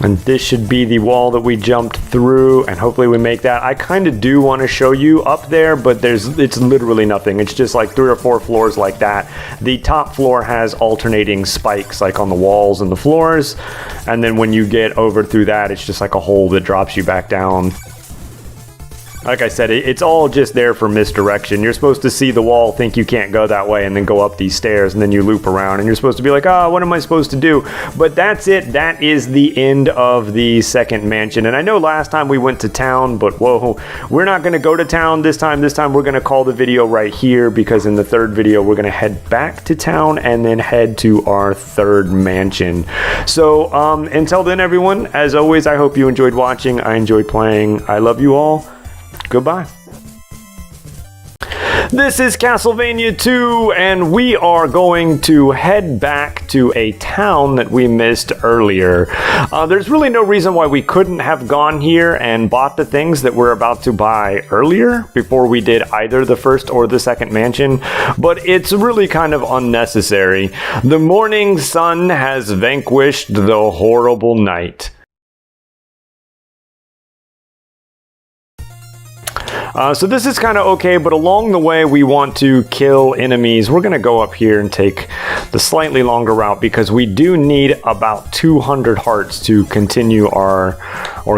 And this should be the wall that we jumped through, and hopefully we make that. I kind of do want to show you up there, but it's literally nothing. It's just like 3 or 4 floors like that. The top floor has alternating spikes like on the walls and the floors, and then when you get over through that, it's just like a hole that drops you back down. Like I said, it's all just there for misdirection. You're supposed to see the wall, think you can't go that way, and then go up these stairs, and then you loop around, and you're supposed to be like, oh, what am I supposed to do? But that's it. That is the end of the second mansion. And I know last time we went to town, but whoa, we're not going to go to town this time. This time we're going to call the video right here, because in the third video, we're going to head back to town and then head to our third mansion. So until then, everyone, as always, I hope you enjoyed watching. I enjoyed playing. I love you all. Goodbye. This is Castlevania 2, and we are going to head back to a town that we missed earlier. There's really no reason why we couldn't have gone here and bought the things that we're about to buy earlier before we did either the first or the second mansion, but it's really kind of unnecessary. The morning sun has vanquished the horrible night. So this is kind of okay, but along the way we want to kill enemies. We're going to go up here and take the slightly longer route because we do need about 200 hearts to continue or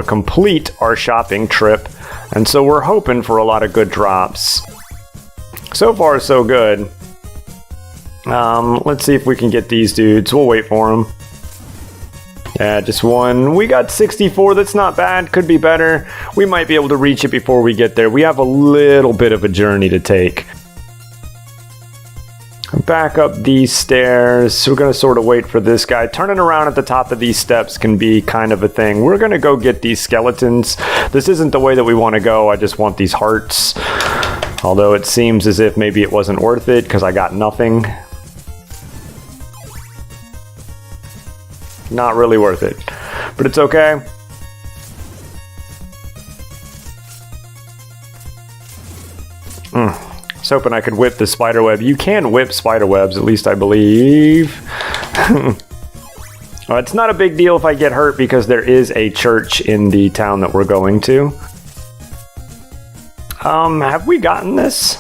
complete our shopping trip. And so we're hoping for a lot of good drops. So far, so good. Let's see if we can get these dudes. We'll wait for them. Yeah, just one. We got 64. That's not bad. Could be better. We might be able to reach it before we get there. We have a little bit of a journey to take. Back up these stairs. We're going to sort of wait for this guy. Turning around at the top of these steps can be kind of a thing. We're going to go get these skeletons. This isn't the way that we want to go. I just want these hearts. Although it seems as if maybe it wasn't worth it because I got nothing. Not really worth it, but it's okay. was hoping I could whip the spider web. You can whip spider webs, at least I believe. Well, it's not a big deal if I get hurt because there is a church in the town that we're going to. Have we gotten this?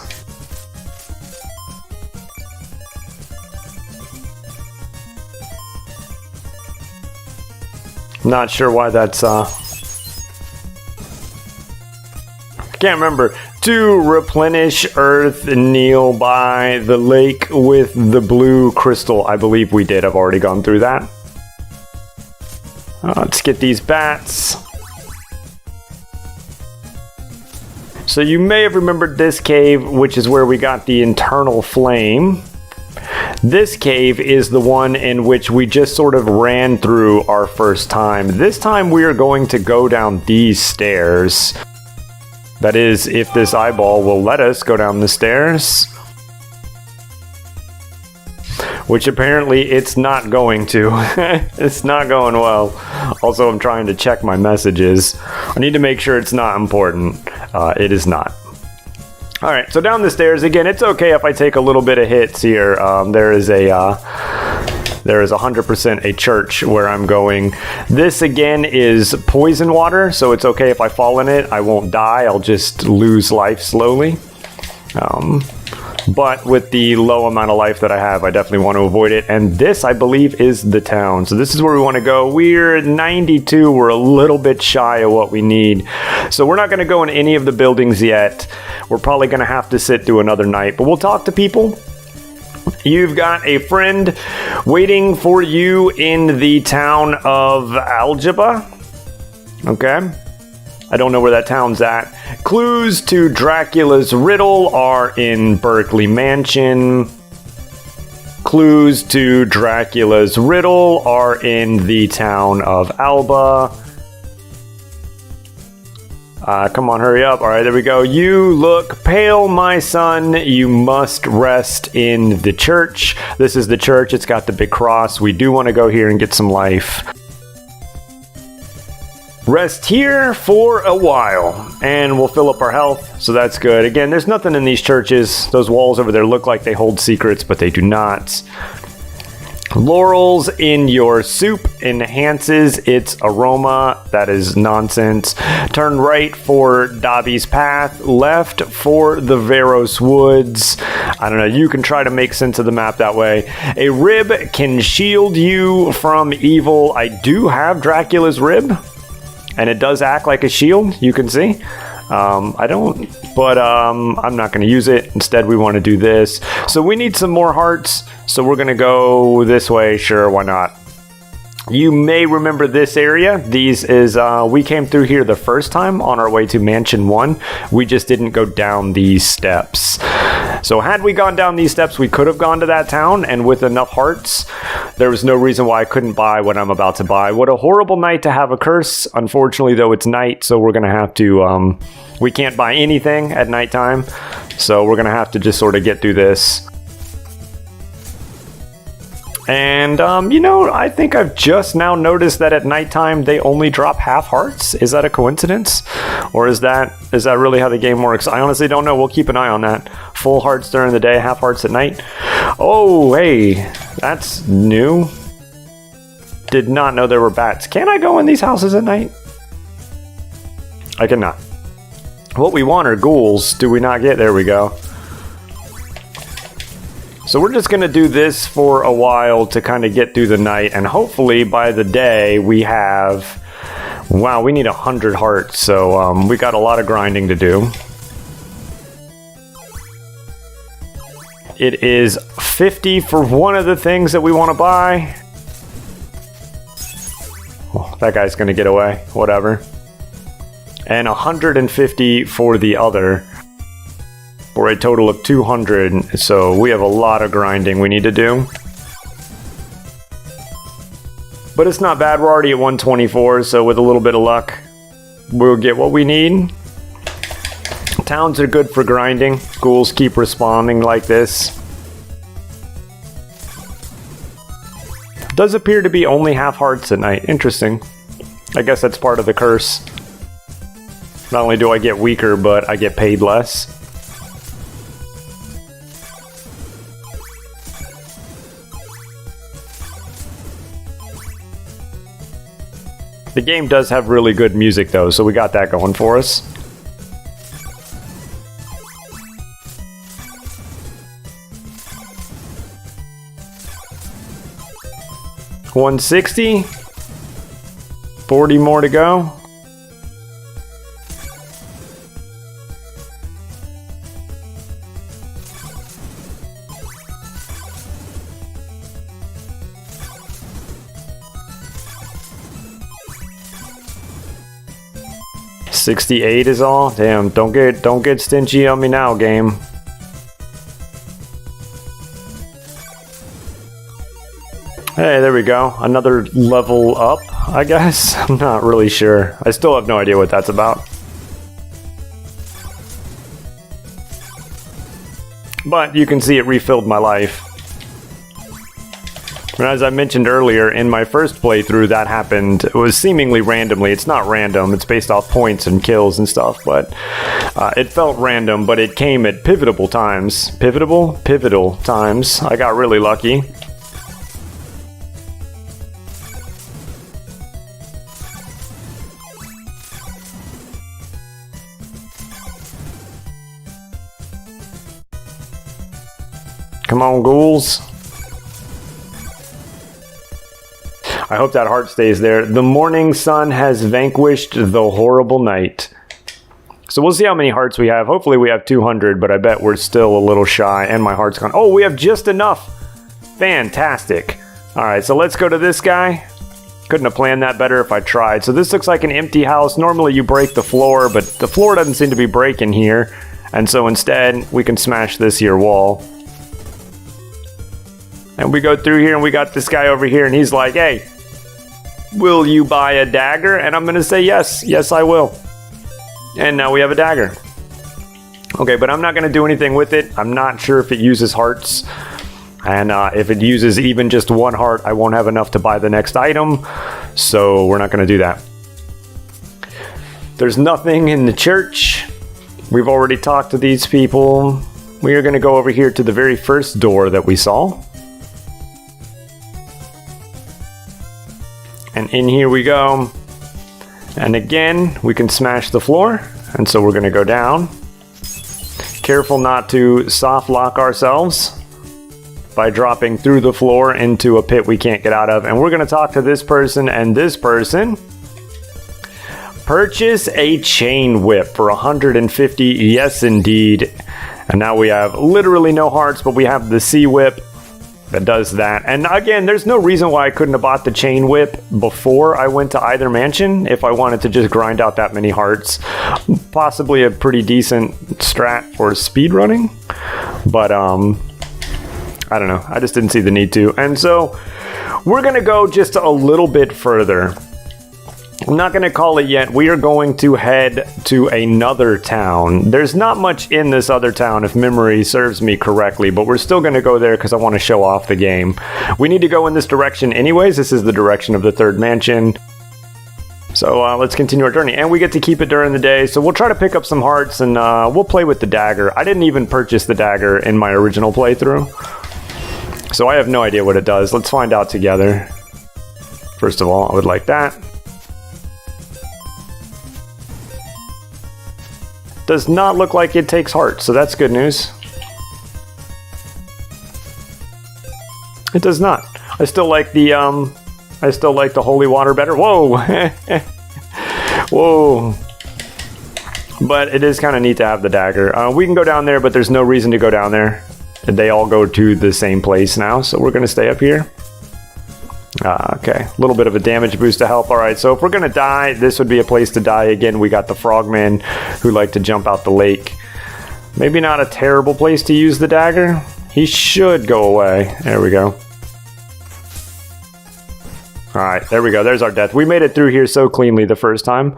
Not sure why that's, can't remember. To replenish Earth, kneel by the lake with the blue crystal. I believe we did. I've already gone through that. Let's get these bats. So you may have remembered this cave, which is where we got the internal flame. This cave is the one in which we just sort of ran through our first time. This time we are going to go down these stairs. That is, if this eyeball will let us go down the stairs. Which apparently it's not going to. It's not going well. Also, I'm trying to check my messages. I need to make sure it's not important. It is not. Alright, so down the stairs. Again, it's okay if I take a little bit of hits here. There is 100% a church where I'm going. This again is poison water, so it's okay if I fall in it. I won't die, I'll just lose life slowly. But with the low amount of life that I have, I definitely want to avoid it. And this, I believe, is the town. So this is where we want to go. We're at 92. We're a little bit shy of what we need. So we're not going to go in any of the buildings yet. We're probably going to have to sit through another night. But we'll talk to people. You've got a friend waiting for you in the town of Algebra. Okay. I don't know where that town's at. Clues to Dracula's riddle are in Berkeley Mansion. Clues to Dracula's riddle are in the town of Alba. Come on, hurry up. All right, there we go. You look pale, my son. You must rest in the church. This is the church. It's got the big cross. We do want to go here and get some life. Rest here for a while, and we'll fill up our health, so that's good. Again, there's nothing in these churches. Those walls over there look like they hold secrets, but they do not. Laurels in your soup enhances its aroma. That is nonsense. Turn right for Dobby's Path, left for the Veros Woods. I don't know, you can try to make sense of the map that way. A rib can shield you from evil. I do have Dracula's rib. And it does act like a shield, you can see. I don't, but I'm not going to use it. Instead, we want to do this. So we need some more hearts. So we're going to go this way. Sure, why not? You may remember this area. These is, we came through here the first time on our way to Mansion 1. We just didn't go down these steps. So had we gone down these steps, we could have gone to that town, and with enough hearts, there was no reason why I couldn't buy what I'm about to buy. What a horrible night to have a curse. Unfortunately, though, it's night, so we're going to have to, we can't buy anything at nighttime. So we're going to have to just sort of get through this. And, you know, I think I've just now noticed that at nighttime they only drop half hearts. Is that a coincidence? Or is that really how the game works? I honestly don't know. We'll keep an eye on that. Full hearts during the day, half hearts at night. Oh, hey, that's new. Did not know there were bats. Can I go in these houses at night? I cannot. What we want are ghouls. Do we not get? There we go. So we're just going to do this for a while to kind of get through the night, and hopefully by the day we have, wow, we need 100 hearts, so we got a lot of grinding to do. It is 50 for one of the things that we want to buy. Oh, that guy's going to get away, whatever. And 150 for the other. For a total of 200, so we have a lot of grinding we need to do. But it's not bad, we're already at 124, so with a little bit of luck, we'll get what we need. Towns are good for grinding. Ghouls keep respawning like this. Does appear to be only half hearts at night. Interesting. I guess that's part of the curse. Not only do I get weaker, but I get paid less. The game does have really good music though, so we got that going for us. $160. 40 more to go. $68 is all. Damn, don't get stingy on me now, game. Hey, there we go. Another level up, I guess. I'm not really sure. I still have no idea what that's about. But you can see it refilled my life. And as I mentioned earlier, in my first playthrough, that happened. It was seemingly randomly. It's not random. It's based off points and kills and stuff. But it felt random, but it came at pivotal times. Pivotal times. I got really lucky. Come on, ghouls. I hope that heart stays there. The morning sun has vanquished the horrible night. So we'll see how many hearts we have. Hopefully we have 200, but I bet we're still a little shy, and my heart's gone. Oh, we have just enough. Fantastic. All right, so let's go to this guy. Couldn't have planned that better if I tried. So this looks like an empty house. Normally you break the floor, but the floor doesn't seem to be breaking here. And so instead, we can smash this here wall. And we go through here and we got this guy over here and he's like, hey, will you buy a dagger? And I'm going to say yes. Yes, I will. And now we have a dagger. Okay, but I'm not going to do anything with it. I'm not sure if it uses hearts. And if it uses even just one heart, I won't have enough to buy the next item. So we're not going to do that. There's nothing in the church. We've already talked to these people. We are going to go over here to the very first door that we saw. And in here we go. And again, we can smash the floor. And so we're going to go down. Careful not to soft lock ourselves by dropping through the floor into a pit we can't get out of. And we're going to talk to this person and this person. Purchase a chain whip for 150. Yes, indeed. And now we have literally no hearts, but we have the C whip that does that. And again, there's no reason why I couldn't have bought the chain whip before I went to either mansion if I wanted to just grind out that many hearts. Possibly a pretty decent strat for speed running, but I don't know. I just didn't see the need to. And so we're gonna go just a little bit further. I'm not going to call it yet. We are going to head to another town. There's not much in this other town if memory serves me correctly, but we're still going to go there because I want to show off the game. We need to go in this direction anyways. This is the direction of the third mansion. So let's continue our journey. And we get to keep it during the day. So we'll try to pick up some hearts and we'll play with the dagger. I didn't even purchase the dagger in my original playthrough. So I have no idea what it does. Let's find out together. First of all, I would like that. Does not look like it takes heart, so that's good news. It does not. I still like the holy water better. Whoa. Whoa. But it is kind of neat to have the dagger. We can go down there, but there's no reason to go down there. They all go to the same place now, so we're going to stay up here. Okay, a little bit of a damage boost to help. All right, so if we're going to die, this would be a place to die. Again, we got the frogmen who like to jump out the lake. Maybe not a terrible place to use the dagger. He should go away. There we go. All right, there we go. There's our death. We made it through here so cleanly the first time.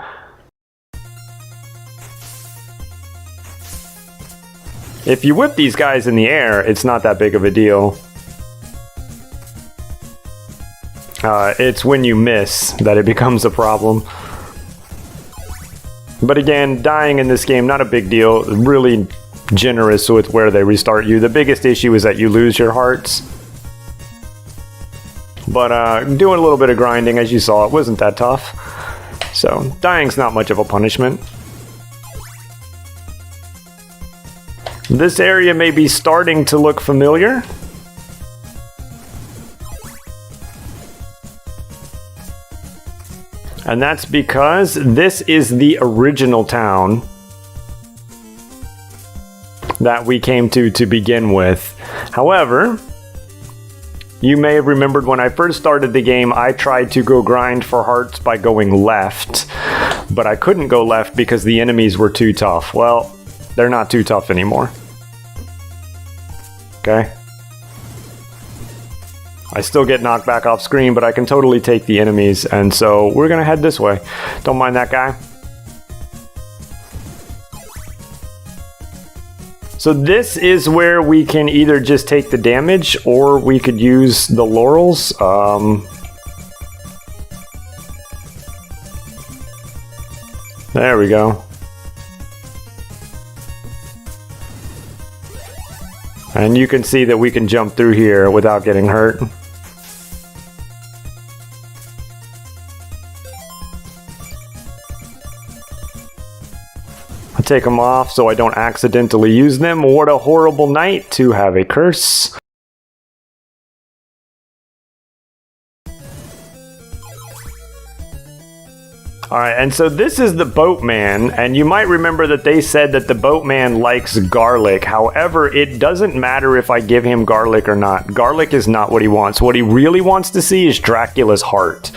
If you whip these guys in the air, it's not that big of a deal. It's when you miss that it becomes a problem. But again, dying in this game, not a big deal. Really generous with where they restart you. The biggest issue is that you lose your hearts. But doing a little bit of grinding, as you saw, it wasn't that tough. So dying's not much of a punishment. This area may be starting to look familiar. And that's because this is the original town that we came to begin with. However, you may have remembered when I first started the game, I tried to go grind for hearts by going left, but I couldn't go left because the enemies were too tough. Well, they're not too tough anymore. Okay. I still get knocked back off screen, but I can totally take the enemies, and so we're gonna head this way. Don't mind that guy. So this is where we can either just take the damage, or we could use the laurels. There we go. And you can see that we can jump through here without getting hurt. I'll take them off so I don't accidentally use them. What a horrible night to have a curse. Alright, and so this is the boatman, and you might remember that they said that the boatman likes garlic. However, it doesn't matter if I give him garlic or not. Garlic is not what he wants. What he really wants to see is Dracula's heart.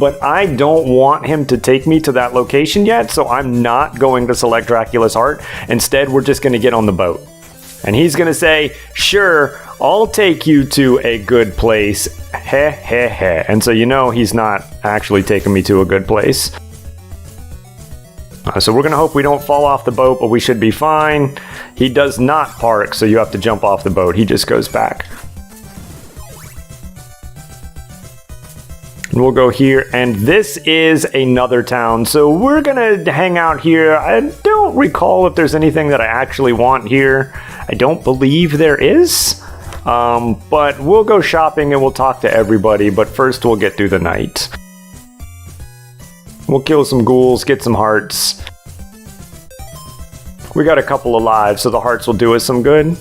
But I don't want him to take me to that location yet, so I'm not going to select Dracula's heart. Instead, we're just going to get on the boat. And he's going to say, sure, I'll take you to a good place. Heh heh heh. And so you know he's not actually taking me to a good place. So we're going to hope we don't fall off the boat, but we should be fine. He does not park, so you have to jump off the boat. He just goes back. And we'll go here, and this is another town. So we're going to hang out here. I don't recall if there's anything that I actually want here. I don't believe there is. But we'll go shopping and we'll talk to everybody, but first we'll get through the night. We'll kill some ghouls, get some hearts. We got a couple of lives, so the hearts will do us some good.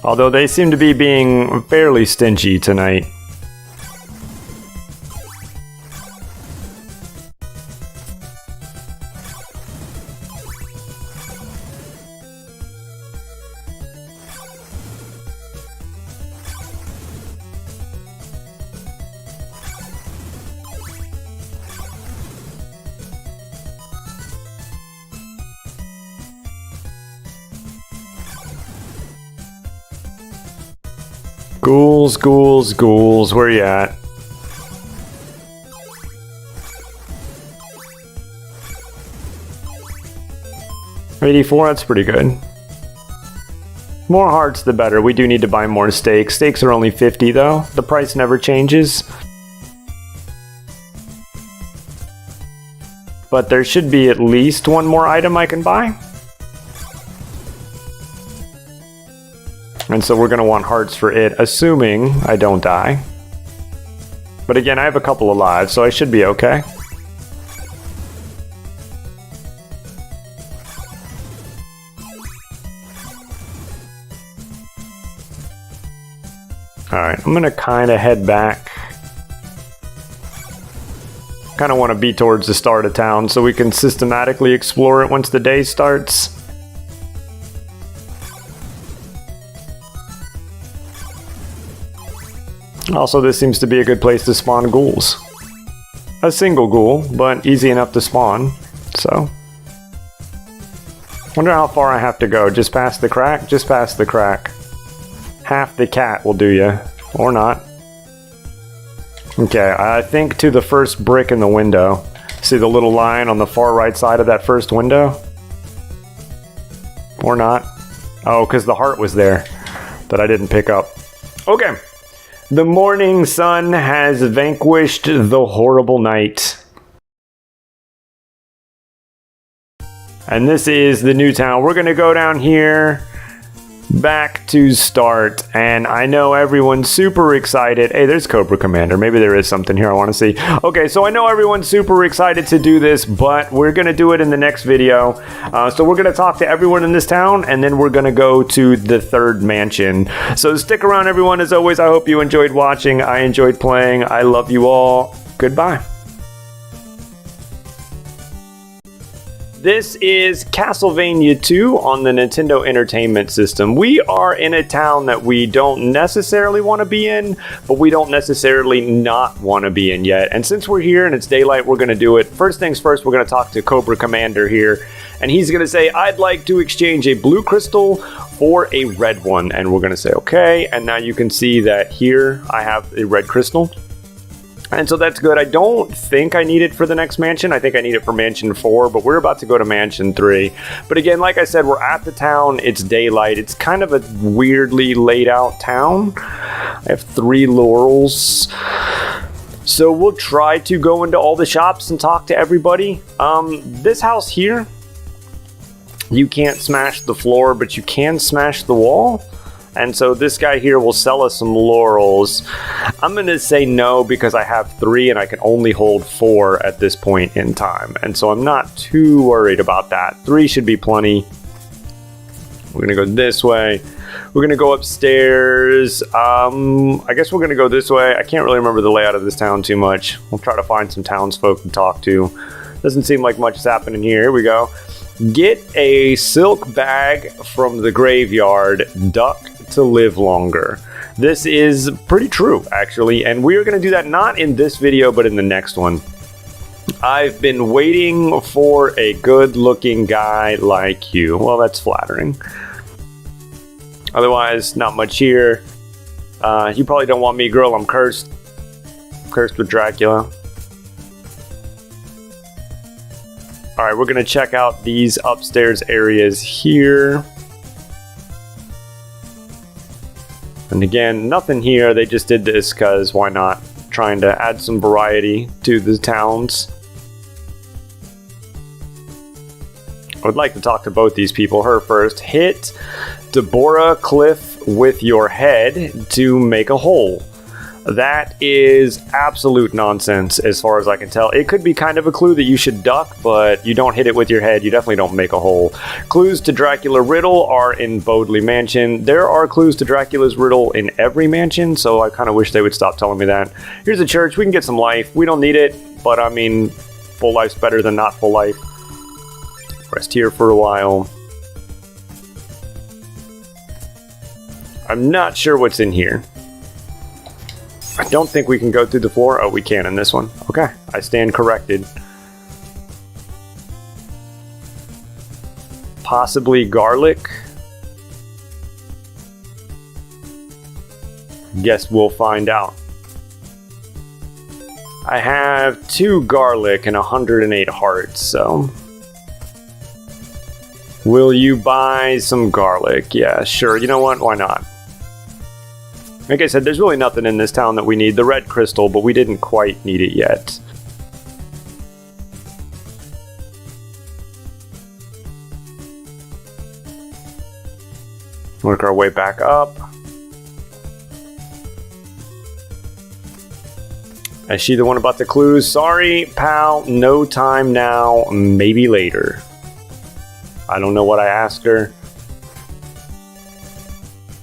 Although they seem to be being fairly stingy tonight. Ghouls, ghouls, ghouls, where you at? $84, that's pretty good. More hearts the better. We do need to buy more steaks. Steaks are only $50 though. The price never changes. But there should be at least one more item I can buy. And so we're going to want hearts for it, assuming I don't die. But again, I have a couple of lives, so I should be okay. Alright, I'm going to kind of head back. Kind of want to be towards the start of town so we can systematically explore it once the day starts. Also, this seems to be a good place to spawn ghouls. A single ghoul, but easy enough to spawn, so. Wonder how far I have to go. Just past the crack? Just past the crack. Half the cat will do you. Or not. Okay, I think to the first brick in the window. See the little line on the far right side of that first window? Or not. Oh, because the heart was there that I didn't pick up. Okay. The morning sun has vanquished the horrible night. And this is the new town. We're gonna go down here, back to start, and I know everyone's super excited. Hey, there's Cobra Commander. Maybe there is something here I want to see. Okay, so I know everyone's super excited to do this, but we're gonna do it in the next video. So we're gonna talk to everyone in this town, and then we're gonna go to the third mansion. So stick around, everyone. As always, I hope you enjoyed watching. I enjoyed playing. I love you all. Goodbye. This is Castlevania 2 on the Nintendo Entertainment System. We are in a town that we don't necessarily want to be in, but we don't necessarily not want to be in yet. And since we're here and it's daylight, we're going to do it. First things first, we're going to talk to Cobra Commander here. And he's going to say, I'd like to exchange a blue crystal for a red one. And we're going to say, okay. And now you can see that here I have a red crystal. And so that's good. I don't think I need it for the next mansion. I think I need it for mansion 4, but we're about to go to mansion 3. But again, like I said, we're at the town. It's daylight. It's kind of a weirdly laid out town. I have 3 laurels. So we'll try to go into all the shops and talk to everybody. This house here, you can't smash the floor, but you can smash the wall. And so this guy here will sell us some laurels. I'm going to say no because I have 3 and I can only hold 4 at this point in time. And so I'm not too worried about that. 3 should be plenty. We're going to go this way. We're going to go upstairs. I guess we're going to go this way. I can't really remember the layout of this town too much. We'll try to find some townsfolk to talk to. Doesn't seem like much is happening here. Here we go. Get a silk bag from the graveyard. Duck to live longer. This is pretty true, actually, and we are going to do that not in this video, but in the next one. I've been waiting for a good-looking guy like you. Well, that's flattering. Otherwise, not much here. You probably don't want me, girl. I'm cursed. Cursed with Dracula. Alright, we're going to check out these upstairs areas here. And again, nothing here. They just did this because why not? Trying to add some variety to the towns. I would like to talk to both these people. Her first. Hit Deborah Cliff with your head to make a hole. That is absolute nonsense as far as I can tell. It could be kind of a clue that you should duck, but you don't hit it with your head. You definitely don't make a hole. Clues to Dracula Riddle are in Bodley Mansion. There are clues to Dracula's Riddle in every mansion, so I kind of wish they would stop telling me that. Here's a church. We can get some life. We don't need it, but I mean, full life's better than not full life. Rest here for a while. I'm not sure what's in here. I don't think we can go through the floor. Oh, we can in this one. Okay, I stand corrected. Possibly garlic. Guess we'll find out. I have 2 garlic and 108 hearts, so... Will you buy some garlic? Yeah, sure. You know what? Why not? Like I said, there's really nothing in this town that we need. The red crystal, but we didn't quite need it yet. Work our way back up. Is she the one about the clues? Sorry, pal, no time now, maybe later. I don't know what I asked her.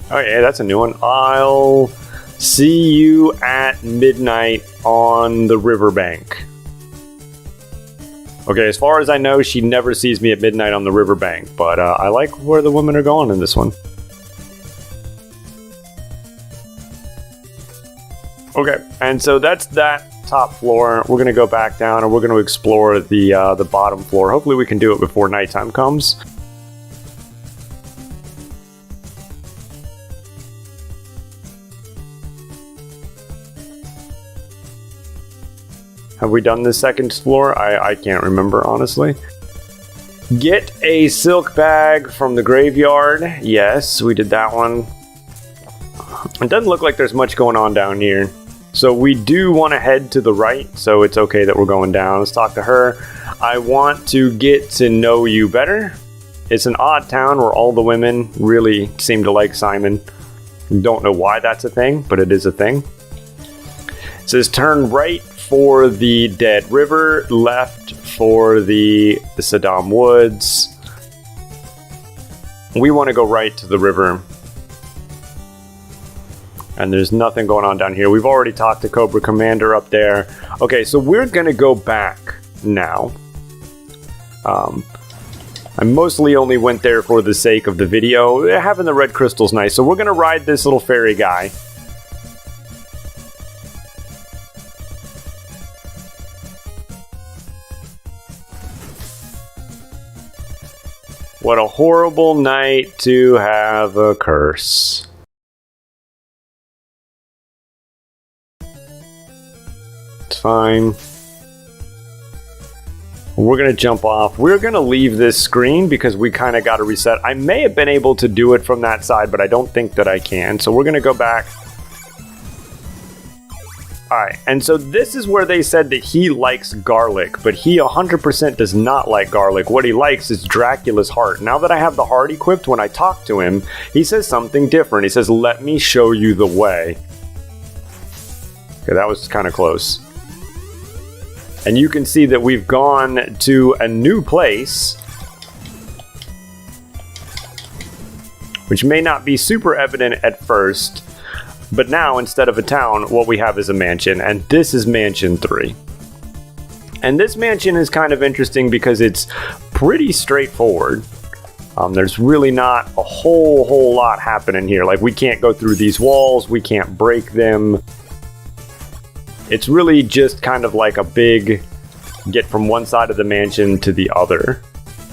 Oh yeah, that's a new one. I'll see you at midnight on the riverbank. Okay, as far as I know, she never sees me at midnight on the riverbank, but I like where the women are going in this one. Okay, and so that's that top floor. We're going to go back down and we're going to explore the bottom floor. Hopefully we can do it before nighttime comes. Have we done the second floor? I can't remember, honestly. Get a silk bag from the graveyard. Yes, we did that one. It doesn't look like there's much going on down here. So we do want to head to the right, so it's okay that we're going down. Let's talk to her. I want to get to know you better. It's an odd town where all the women really seem to like Simon. Don't know why that's a thing, but it is a thing. It says turn right for the Dead River, left for the Saddam Woods. We want to go right to the river. And there's nothing going on down here. We've already talked to Cobra Commander up there. Okay, so we're going to go back now. I mostly only went there for the sake of the video. Having the red crystal's nice. So we're going to ride this little fairy guy. What a horrible night to have a curse. It's fine. We're going to jump off. We're going to leave this screen because we kind of got to reset. I may have been able to do it from that side, but I don't think that I can. So we're going to go back. Alright, and so this is where they said that he likes garlic, but he 100% does not like garlic. What he likes is Dracula's heart. Now that I have the heart equipped, when I talk to him, he says something different. He says, let me show you the way. Okay, that was kind of close. And you can see that we've gone to a new place, which may not be super evident at first. But now, instead of a town, what we have is a mansion, and this is Mansion 3. And this mansion is kind of interesting because it's pretty straightforward. There's really not a whole lot happening here. Like, we can't go through these walls, we can't break them. It's really just kind of like a big get from one side of the mansion to the other.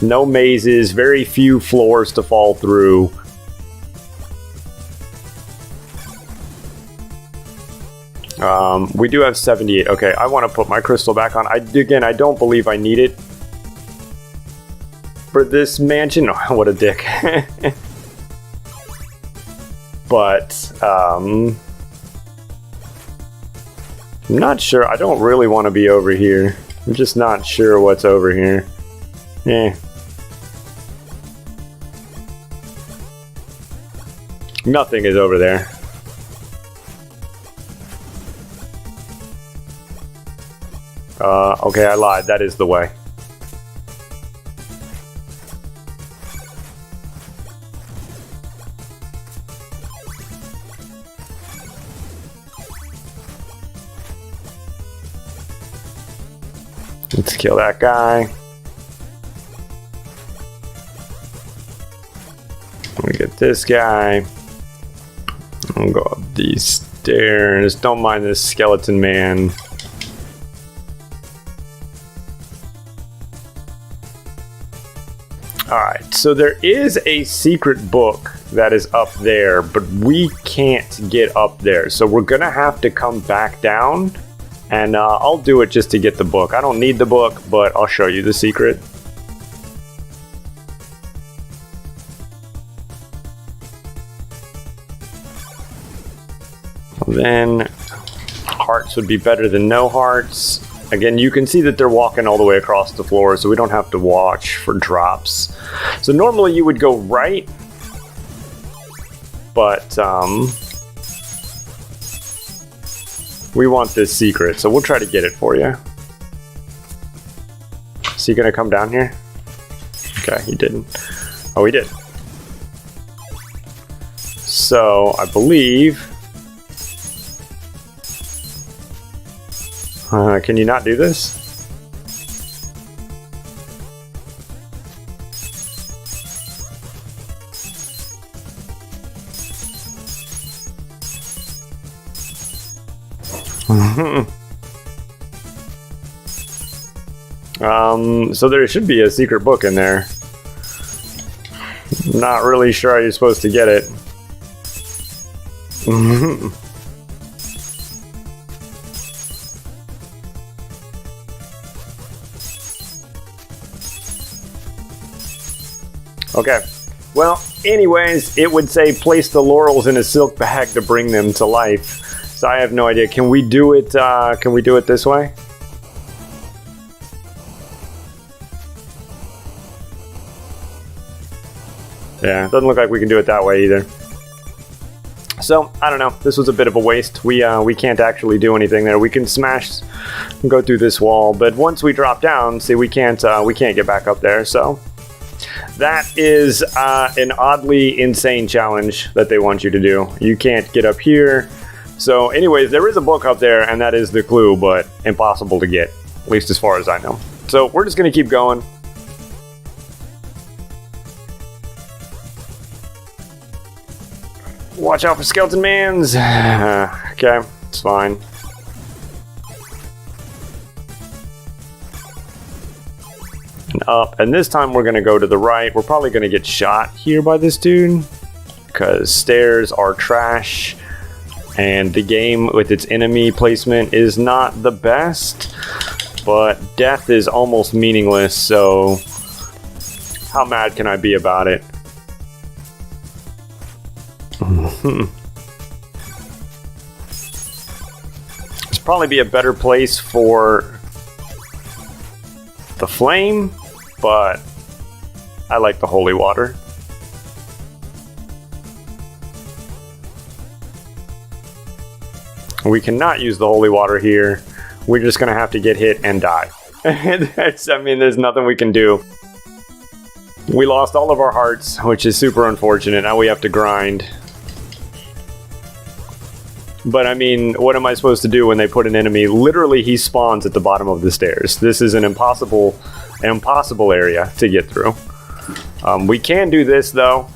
No mazes, very few floors to fall through. We do have 78. Okay, I want to put my crystal back on. Again, I don't believe I need it for this mansion. Oh, what a dick. But, I'm not sure. I don't really want to be over here. I'm just not sure what's over here. Nothing is over there. Okay, I lied. That is the way. Let's kill that guy. We get this guy. I'll go up these stairs. Don't mind this skeleton man. Alright, so there is a secret book that is up there, but we can't get up there. So we're gonna have to come back down, and I'll do it just to get the book. I don't need the book, but I'll show you the secret. Then, hearts would be better than no hearts. Again, you can see that they're walking all the way across the floor, so we don't have to watch for drops. So normally you would go right, but we want this secret, so we'll try to get it for you. Is he gonna come down here? Okay, he didn't. Oh, he did. So, I believe... can you not do this? So there should be a secret book in there. Not really sure how you're supposed to get it. Okay, well, anyways, it would say place the laurels in a silk bag to bring them to life. So I have no idea. Can we do it? Can we do it this way? Yeah, doesn't look like we can do it that way either. So, I don't know. This was a bit of a waste. We can't actually do anything there. We can smash and go through this wall, but once we drop down, see, we can't get back up there. So, that is an oddly insane challenge that they want you to do. You can't get up here. So, anyways, there is a book up there, and that is the clue, but impossible to get, at least as far as I know. So, we're just going to keep going. Watch out for skeleton mans. Okay, it's fine. And up, and this time we're gonna go to the right. We're probably gonna get shot here by this dude because stairs are trash and the game with its enemy placement is not the best, but death is almost meaningless, so how mad can I be about it? This probably be a better place for the flame, but I like the holy water. We cannot use the holy water here. We're just gonna have to get hit and die. I mean, there's nothing we can do. We lost all of our hearts, which is super unfortunate. Now we have to grind. But I mean, what am I supposed to do when they put an enemy? Literally, he spawns at the bottom of the stairs. This is an impossible area to get through. We can do this though.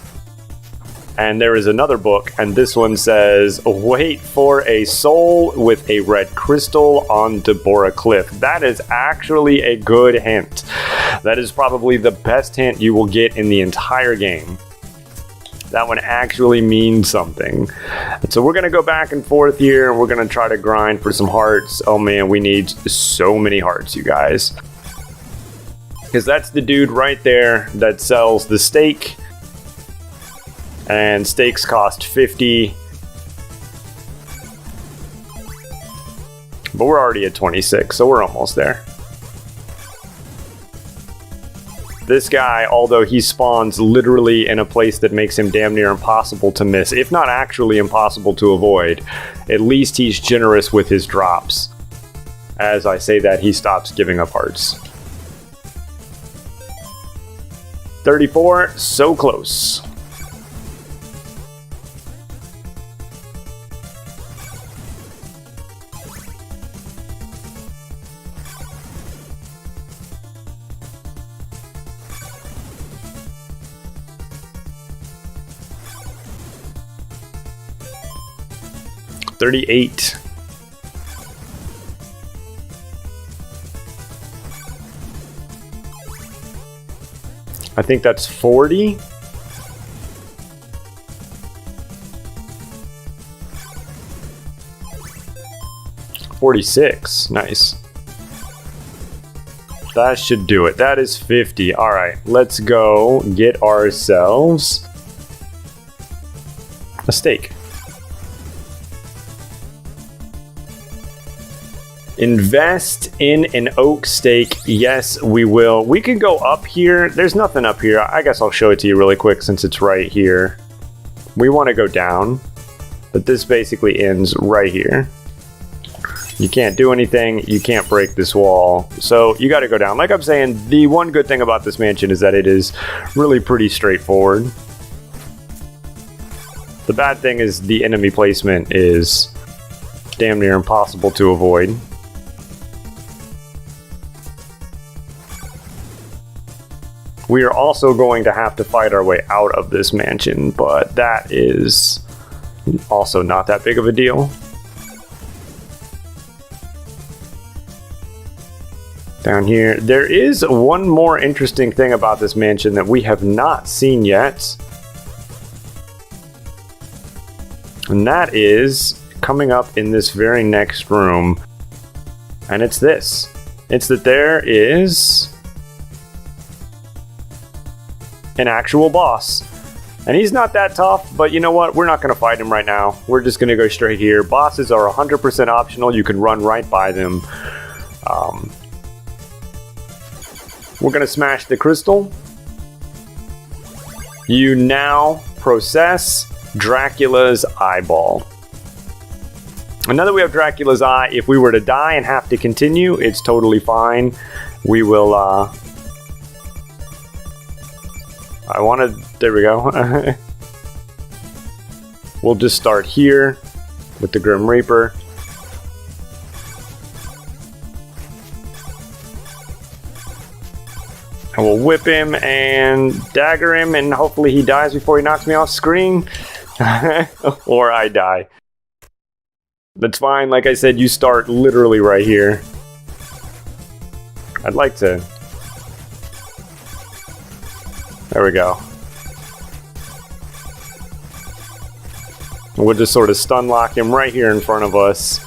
And there is another book, and this one says, wait for a soul with a red crystal on Deborah Cliff. That is actually a good hint. That is probably the best hint you will get in the entire game. That one actually means something. And so we're going to go back and forth here. We're going to try to grind for some hearts. Oh man, we need so many hearts, you guys. Because that's the dude right there that sells the steak. And steaks cost 50. But we're already at 26, so we're almost there. This guy, although he spawns literally in a place that makes him damn near impossible to miss, if not actually impossible to avoid, at least he's generous with his drops. As I say that, he stops giving up hearts. 34, so close. $38. I think that's 40. $46. Nice. That should do it. That is 50. All right, let's go get ourselves a steak. Invest in an oak steak. Yes, we will. We can go up here. There's nothing up here. I guess I'll show it to you really quick since it's right here. We want to go down, but this basically ends right here. You can't do anything. You can't break this wall. So you got to go down. Like I'm saying, the one good thing about this mansion is that it is really pretty straightforward. The bad thing is the enemy placement is damn near impossible to avoid. We are also going to have to fight our way out of this mansion, but that is also not that big of a deal. Down here, there is one more interesting thing about this mansion that we have not seen yet. And that is coming up in this very next room. And it's this. It's that there is an actual boss. And he's not that tough, but you know what? We're not going to fight him right now. We're just going to go straight here. Bosses are 100% optional. You can run right by them. We're going to smash the crystal. You now process Dracula's eyeball. And now that we have Dracula's eye, if we were to die and have to continue, it's totally fine. We will, there we go. We'll just start here with the Grim Reaper. And we'll whip him and dagger him, and hopefully he dies before he knocks me off screen. Or I die. That's fine. Like I said, you start literally right here. I'd like to... There we go. We'll just sort of stun lock him right here in front of us.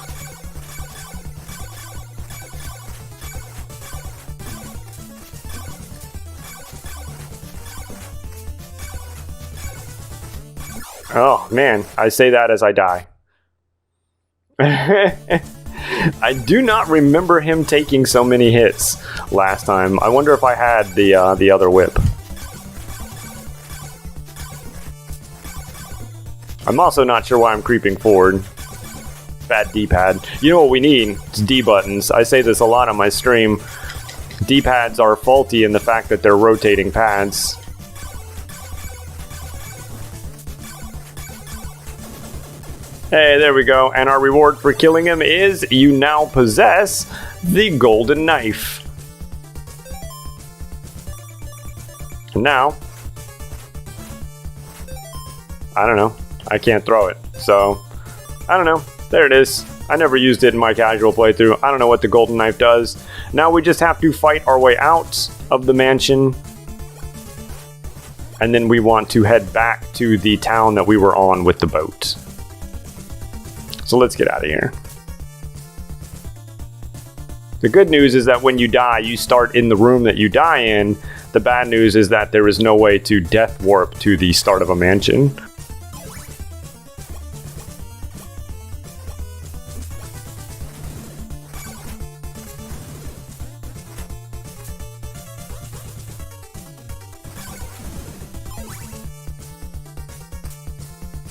Oh man, I say that as I die. I do not remember him taking so many hits last time. I wonder if I had the other whip. I'm also not sure why I'm creeping forward. Bad D-pad. You know what we need? It's D buttons. I say this a lot on my stream. D-pads are faulty in the fact that they're rotating pads. Hey, there we go. And our reward for killing him is you now possess the golden knife. Now, I don't know. I can't throw it. So, I don't know. There it is. I never used it in my casual playthrough. I don't know what the golden knife does. Now we just have to fight our way out of the mansion. And then we want to head back to the town that we were on with the boat. So let's get out of here. The good news is that when you die, you start in the room that you die in. The bad news is that there is no way to death warp to the start of a mansion.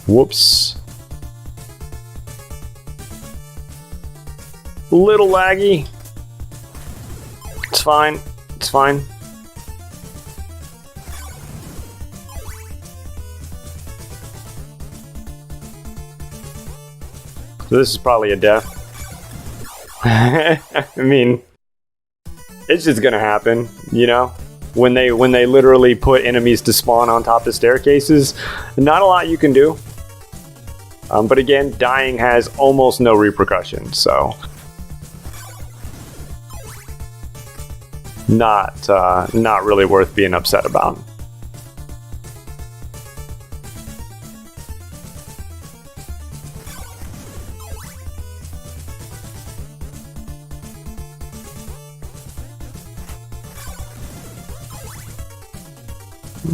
Whoops. Little laggy. It's fine. It's fine. So this is probably a death. I mean, it's just gonna happen, you know? When they literally put enemies to spawn on top of staircases, not a lot you can do. But again, dying has almost no repercussions, so not really worth being upset about.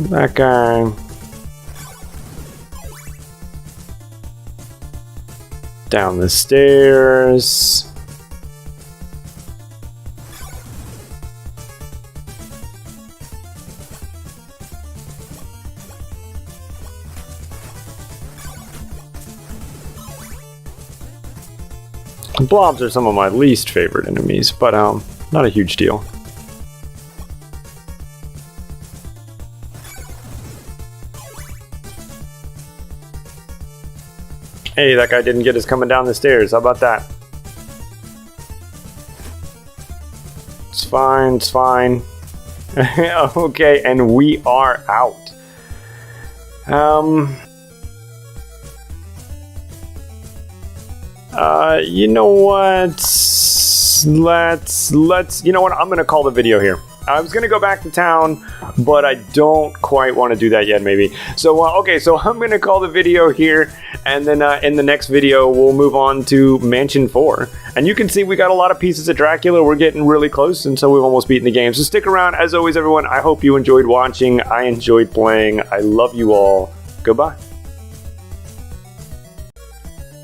That guy. Down the stairs. Blobs are some of my least favorite enemies, but not a huge deal. Hey, that guy didn't get us coming down the stairs. How about that? It's fine, it's fine. Okay, and we are out. You know what? Let's, you know what? I'm gonna call the video here. I was gonna go back to town, but I don't quite want to do that yet, maybe. So, okay, so I'm gonna call the video here, and then in the next video, we'll move on to Mansion 4. And you can see we got a lot of pieces of Dracula. We're getting really close, and so we've almost beaten the game. So stick around. As always, everyone, I hope you enjoyed watching. I enjoyed playing. I love you all. Goodbye.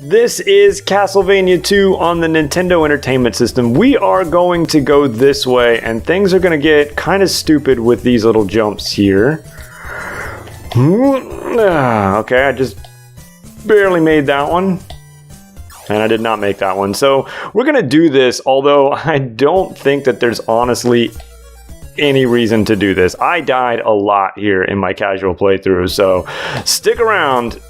This is Castlevania 2 on the Nintendo Entertainment System. We are going to go this way, and things are going to get kind of stupid with these little jumps here. Okay, I just barely made that one. And I did not make that one. So we're going to do this, although I don't think that there's honestly any reason to do this. I died a lot here in my casual playthrough, so stick around.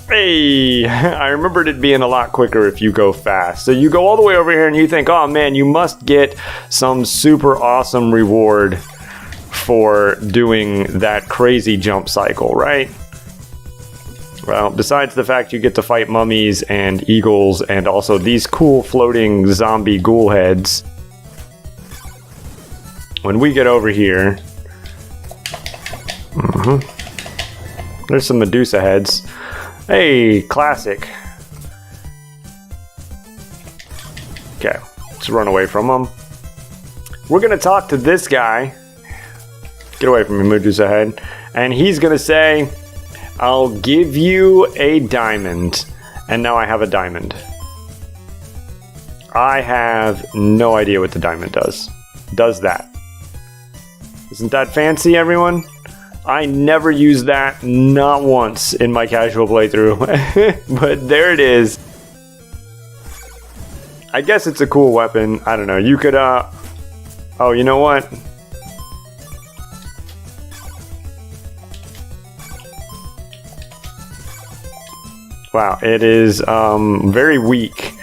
Hey, I remembered it being a lot quicker if you go fast. So you go all the way over here and you think, oh man, you must get some super awesome reward for doing that crazy jump cycle, right? Well, besides the fact you get to fight mummies and eagles and also these cool floating zombie ghoul heads, when we get over here, there's some Medusa heads. Hey, classic. Okay, let's run away from them. We're gonna talk to this guy. Get away from me, Medusa head. And he's gonna say, I'll give you a diamond. And now I have a diamond. I have no idea what the diamond does. Does that. Isn't that fancy, everyone? I never used that, not once in my casual playthrough. But there it is. I guess it's a cool weapon. I don't know. You could, oh, you know what? Wow, it is, very weak.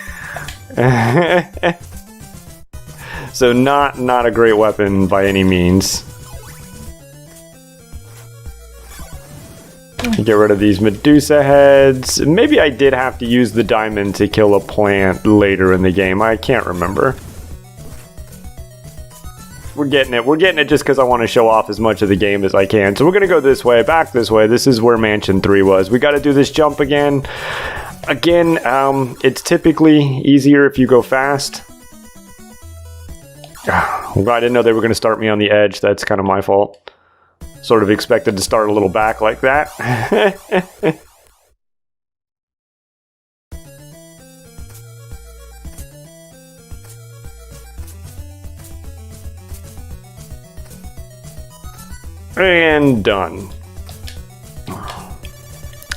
So not a great weapon by any means. Get rid of these Medusa heads. Maybe I did have to use the diamond to kill a plant later in the game. I can't remember. We're getting it. We're getting it just because I want to show off as much of the game as I can. So we're going to go this way, back this way. This is where Mansion 3 was. We got to do this jump again. Again, it's typically easier if you go fast. Well, I didn't know they were going to start me on the edge. That's kind of my fault. Sort of expected to start a little back like that. And done.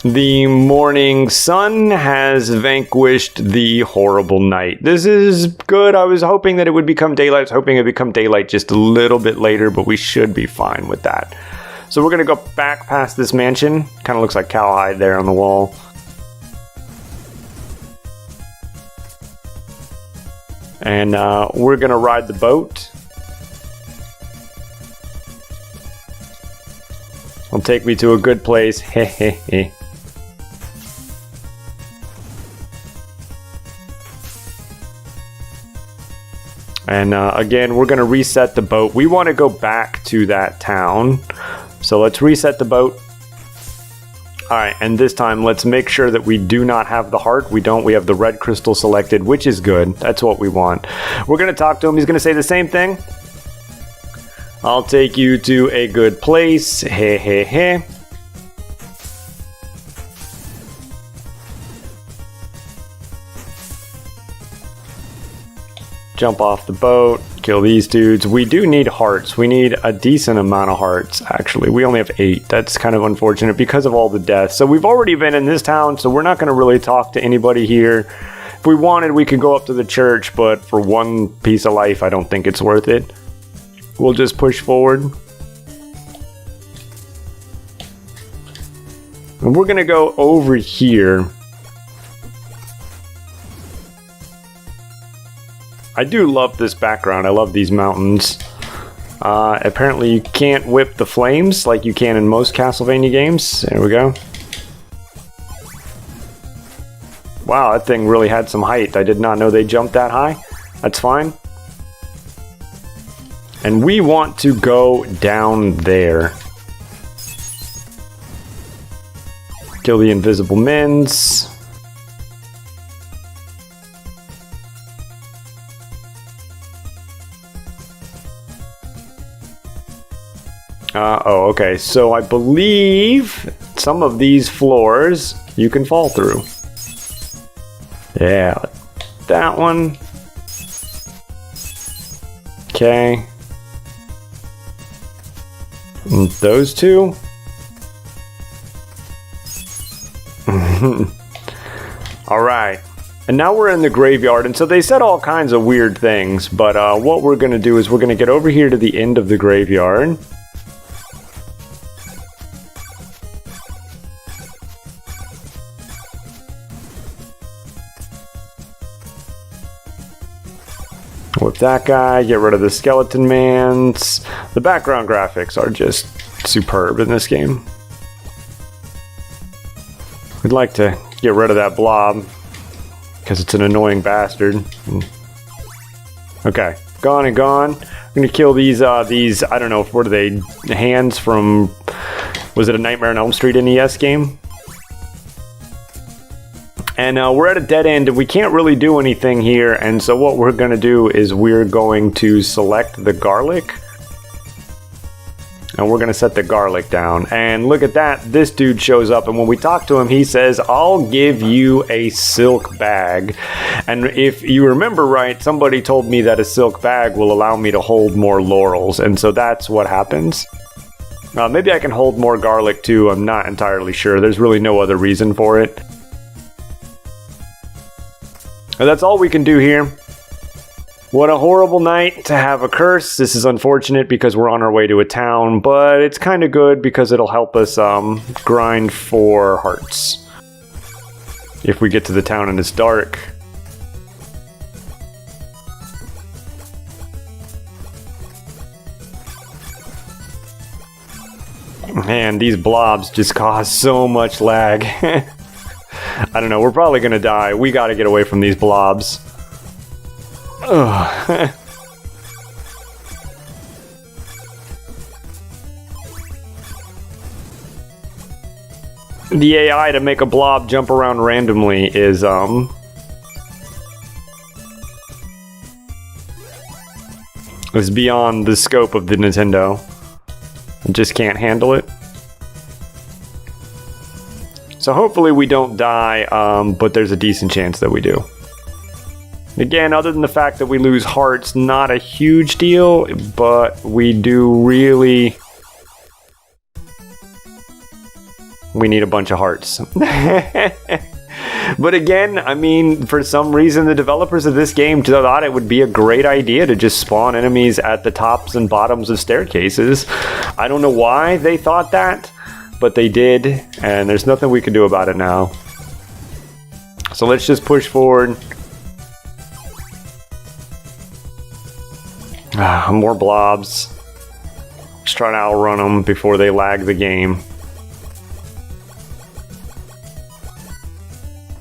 The morning sun has vanquished the horrible night. This is good. I was hoping that it would become daylight. I was hoping it would become daylight just a little bit later, but we should be fine with that. So we're going to go back past this mansion. Kind of looks like cowhide there on the wall. And we're going to ride the boat. It'll take me to a good place. Hehehe. And again, we're going to reset the boat. We want to go back to that town. So let's reset the boat. Alright, and this time let's make sure that we do not have the heart. We don't. We have the red crystal selected, which is good. That's what we want. We're going to talk to him. He's going to say the same thing. I'll take you to a good place. Hey, hey, hey. Jump off the boat, kill these dudes. We do need hearts. We need a decent amount of hearts, actually. We only have 8. That's kind of unfortunate because of all the deaths. So we've already been in this town, so we're not going to really talk to anybody here. If we wanted, we could go up to the church, but for one piece of life, I don't think it's worth it. We'll just push forward. And we're going to go over here. I do love this background. I love these mountains. Apparently you can't whip the flames like you can in most Castlevania games. There we go. Wow, that thing really had some height. I did not know they jumped that high. That's fine. And we want to go down there. Kill the invisible mins. Oh, okay. So I believe some of these floors you can fall through. Yeah, that one. Okay. And those two. All right. And now we're in the graveyard, and so they said all kinds of weird things, but what we're going to do is we're going to get over here to the end of the graveyard. With that guy, get rid of the skeleton mans. The background graphics are just superb in this game. We'd like to get rid of that blob because it's an annoying bastard. Okay, gone and gone. I'm gonna kill these I don't know, what are they, hands from, was it a Nightmare on Elm Street NES game? And we're at a dead end and we can't really do anything here, and so what we're gonna do is we're going to select the garlic. And we're going to set the garlic down. And look at that. This dude shows up. And when we talk to him, he says, I'll give you a silk bag. And if you remember right, somebody told me that a silk bag will allow me to hold more laurels. And so that's what happens. Maybe I can hold more garlic too. I'm not entirely sure. There's really no other reason for it. And that's all we can do here. What a horrible night to have a curse. This is unfortunate because we're on our way to a town, but it's kind of good because it'll help us grind for hearts. If we get to the town and it's dark. Man, these blobs just cause so much lag. I don't know, we're probably gonna die. We gotta get away from these blobs. Ugh. The AI to make a blob jump around randomly is beyond the scope of the Nintendo. It just can't handle it. So hopefully we don't die, but there's a decent chance that we do. Again, other than the fact that we lose hearts, not a huge deal, but we do really... We need a bunch of hearts. But again, I mean, for some reason the developers of this game thought it would be a great idea to just spawn enemies at the tops and bottoms of staircases. I don't know why they thought that, but they did, and there's nothing we can do about it now. So let's just push forward. More blobs. Just try to outrun them before they lag the game.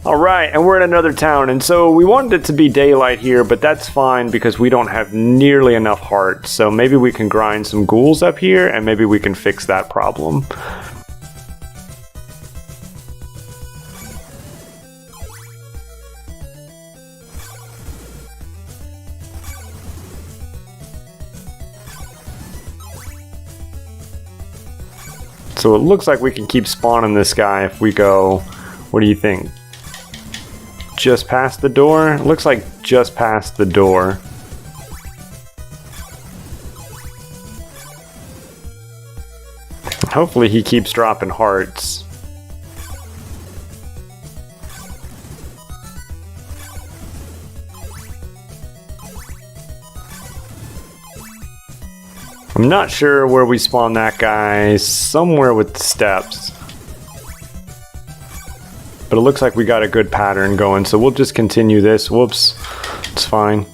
Alright, and we're in another town, and so we wanted it to be daylight here, but that's fine because we don't have nearly enough hearts. So maybe we can grind some ghouls up here, and maybe we can fix that problem. So it looks like we can keep spawning this guy if we go, what do you think? Just past the door? It looks like just past the door. Hopefully he keeps dropping hearts. I'm not sure where we spawn that guy, somewhere with the steps. But it looks like we got a good pattern going, so we'll just continue this. Whoops, it's fine.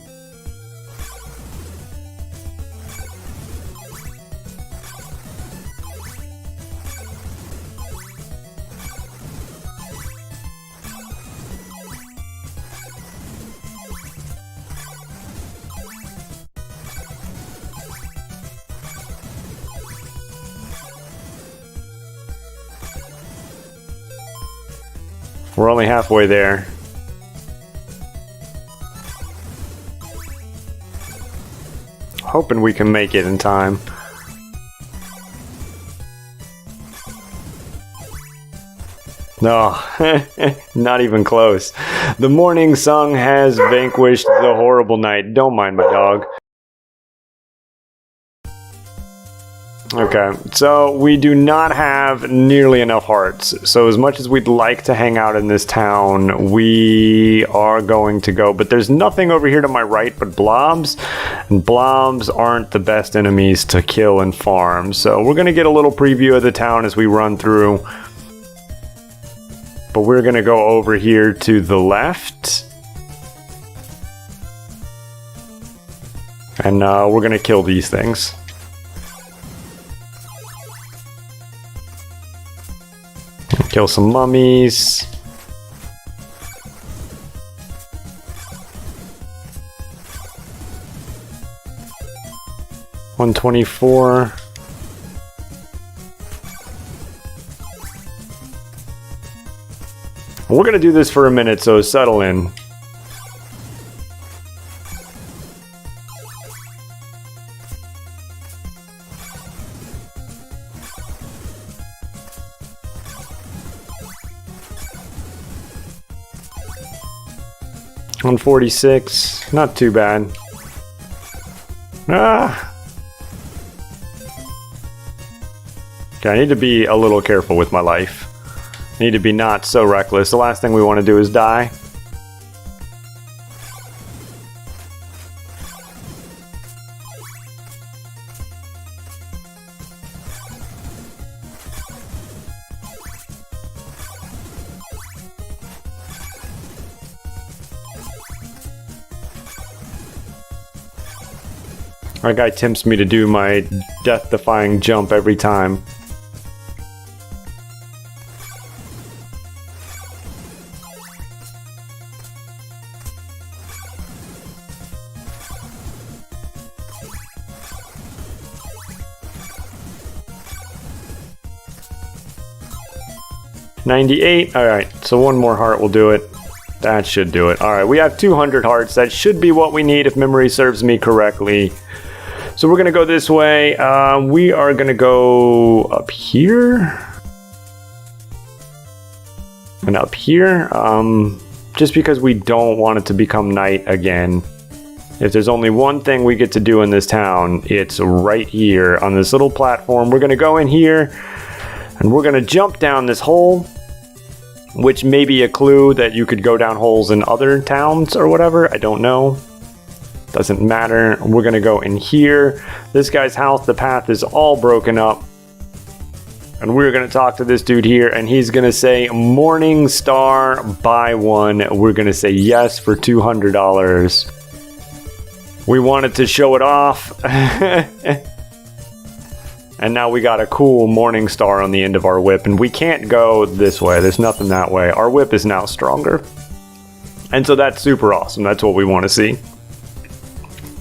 We're only halfway there. Hoping we can make it in time. No, not even close. The morning sun has vanquished the horrible night. Don't mind my dog. Okay, so we do not have nearly enough hearts. So as much as we'd like to hang out in this town, we are going to go. But there's nothing over here to my right but blobs. And blobs aren't the best enemies to kill and farm. So we're going to get a little preview of the town as we run through. But we're going to go over here to the left. And we're going to kill these things. Kill some mummies. $124. We're gonna do this for a minute, so settle in. $146, not too bad. Ah. Okay, I need to be a little careful with my life. I need to be not so reckless. The last thing we want to do is die. Our guy tempts me to do my death-defying jump every time. $98. Alright, so one more heart will do it. That should do it. Alright, we have 200 hearts. That should be what we need if memory serves me correctly. So we're going to go this way. We are going to go up here. And up here. Just because we don't want it to become night again. If there's only one thing we get to do in this town, it's right here on this little platform. We're going to go in here. And we're going to jump down this hole. Which may be a clue that you could go down holes in other towns or whatever. I don't know. Doesn't matter. We're going to go in here. This guy's house, the path is all broken up. And we're going to talk to this dude here. And he's going to say, Morning Star, buy one. We're going to say yes for $200. We wanted to show it off. And now we got a cool Morning Star on the end of our whip. And we can't go this way. There's nothing that way. Our whip is now stronger. And so that's super awesome. That's what we want to see.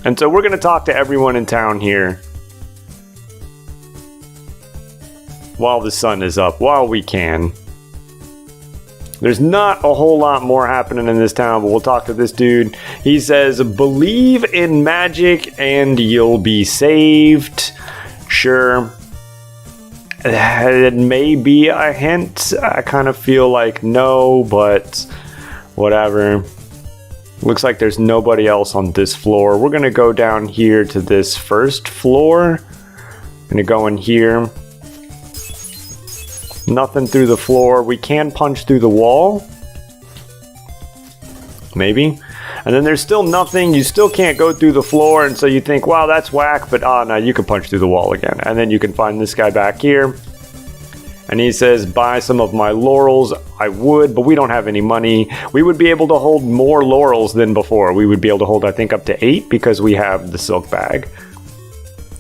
And so we're going to talk to everyone in town here. While the sun is up. While we can. There's not a whole lot more happening in this town. But we'll talk to this dude. He says, believe in magic and you'll be saved. Sure. It may be a hint. I kind of feel like no, but whatever. Looks like there's nobody else on this floor. We're going to go down here to this first floor. I'm going to go in here. Nothing through the floor. We can punch through the wall. Maybe. And then there's still nothing. You still can't go through the floor. And so you think, wow, that's whack. But no, you can punch through the wall again. And then you can find this guy back here. And he says, buy some of my laurels. I would, but we don't have any money. We would be able to hold more laurels than before. We would be able to hold, I think, up to 8 because we have the silk bag.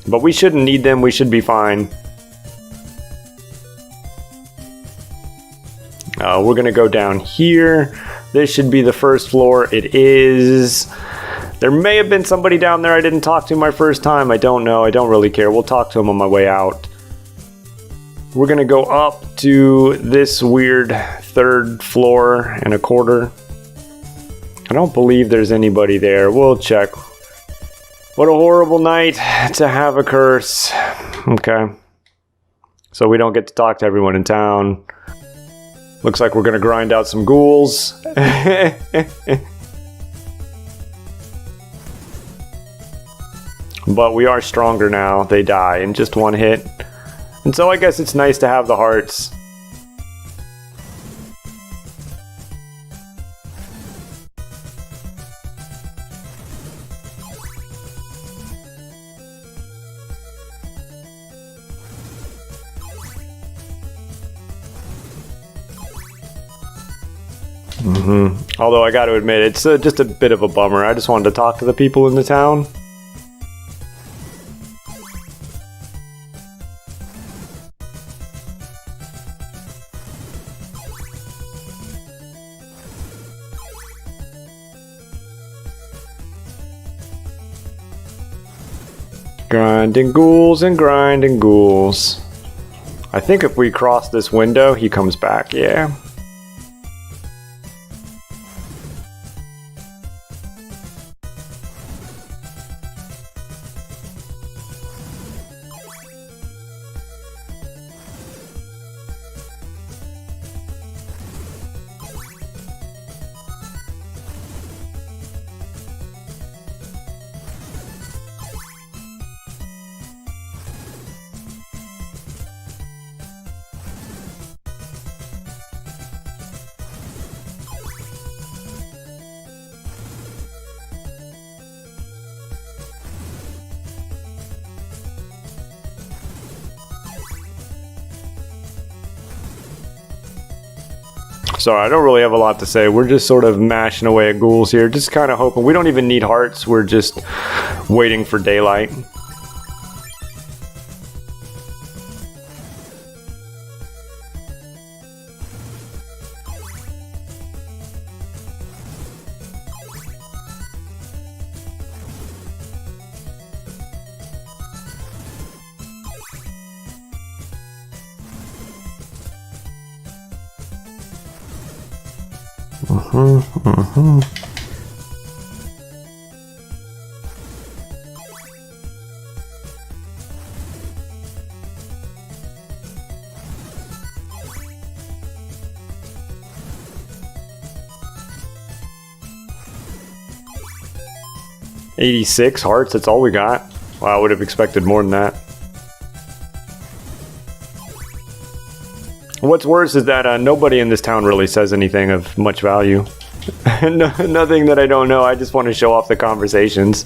But we shouldn't need them. We should be fine. We're going to go down here. This should be the first floor. It is. There may have been somebody down there I didn't talk to my first time. I don't know. I don't really care. We'll talk to him on my way out. We're going to go up to this weird 3rd floor and a quarter. I don't believe there's anybody there. We'll check. What a horrible night to have a curse. Okay. So we don't get to talk to everyone in town. Looks like we're gonna grind out some ghouls. But we are stronger now. They die in just one hit. And so I guess it's nice to have the hearts. Although I got to admit, it's just a bit of a bummer. I just wanted to talk to the people in the town. Grinding ghouls and grinding ghouls. I think if we cross this window, he comes back, yeah. Sorry, I don't really have a lot to say. We're just sort of mashing away at ghouls here, just kind of hoping. We don't even need hearts. We're just waiting for daylight. Mm-hmm. 86 hearts, that's all we got. Wow, I would have expected more than that. What's worse is that nobody in this town really says anything of much value. Nothing that I don't know, I just want to show off the conversations.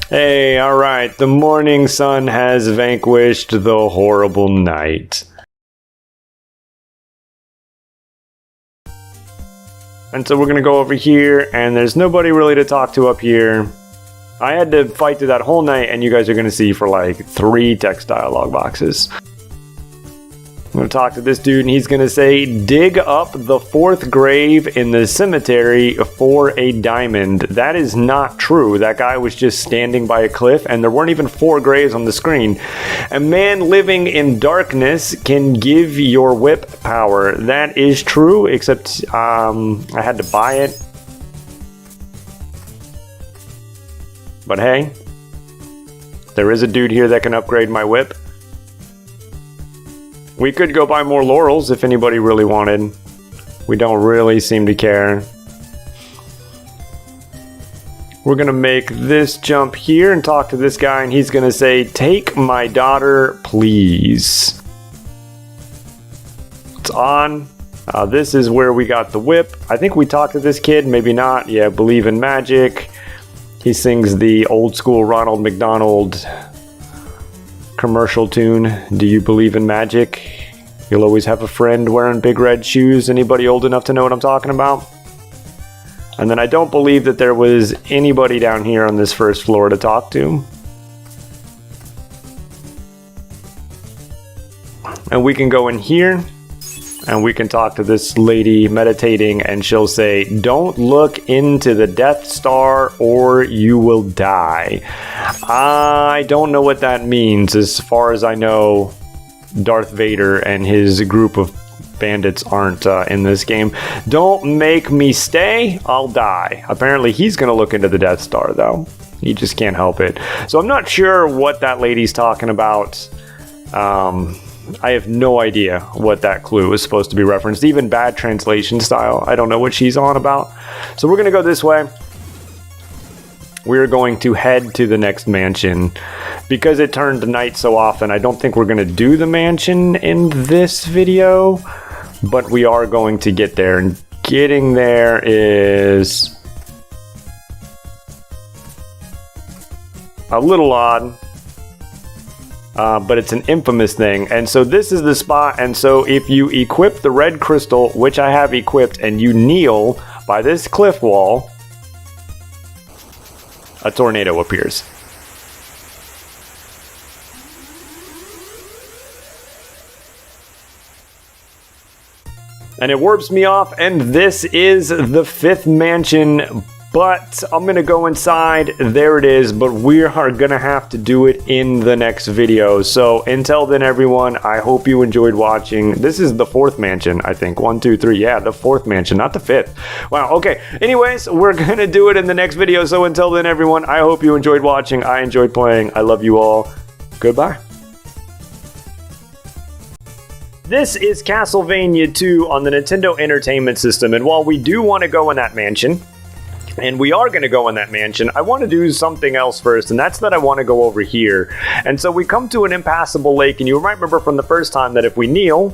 Hey, alright, the morning sun has vanquished the horrible night. And so we're going to go over here, and there's nobody really to talk to up here. I had to fight through that whole night, and you guys are going to see for like 3 text dialogue boxes. I'm going to talk to this dude, and he's going to say, dig up the 4th grave in the cemetery for a diamond. That is not true. That guy was just standing by a cliff, and there weren't even 4 graves on the screen. A man living in darkness can give your whip power. That is true, except I had to buy it. But hey, there is a dude here that can upgrade my whip. We could go buy more laurels if anybody really wanted. We don't really seem to care. We're gonna make this jump here and talk to this guy, and he's gonna say, take my daughter, please. It's on. This is where we got the whip. I think we talked to this kid, maybe not. Yeah, believe in magic. He sings the old school Ronald McDonald commercial tune, do you believe in magic? You'll always have a friend wearing big red shoes. Anybody old enough to know what I'm talking about? And then I don't believe that there was anybody down here on this first floor to talk to. And we can go in here and we can talk to this lady meditating, and she'll say, don't look into the Death Star or you will die. I don't know what that means. As far as I know, Darth Vader and his group of bandits aren't in this game. Don't make me stay, I'll die. Apparently he's gonna look into the Death Star though. He just can't help it. So I'm not sure what that lady's talking about. I have no idea what that clue is supposed to be referenced. Even bad translation style, I don't know what she's on about. So we're gonna go this way. We're going to head to the next mansion. Because it turned night so often, I don't think we're going to do the mansion in this video. But we are going to get there. And getting there is a little odd. But it's an infamous thing. And so this is the spot. And so if you equip the red crystal, which I have equipped, and you kneel by this cliff wall, a tornado appears. And it warps me off, and this is the 5th mansion, but I'm gonna go inside. There it is, but we are gonna have to do it in the next video. So until then, everyone, I hope you enjoyed watching. This is the 4th mansion, I think. 1, 2, 3, yeah, the 4th mansion, not the 5th. Wow, okay. Anyways, we're gonna do it in the next video. So until then, everyone, I hope you enjoyed watching. I enjoyed playing. I love you all. Goodbye. This is Castlevania 2 on the Nintendo Entertainment System, and while we do want to go in that mansion, and we are going to go in that mansion, I want to do something else first, and that's that I want to go over here. And so we come to an impassable lake, and you might remember from the first time that if we kneel,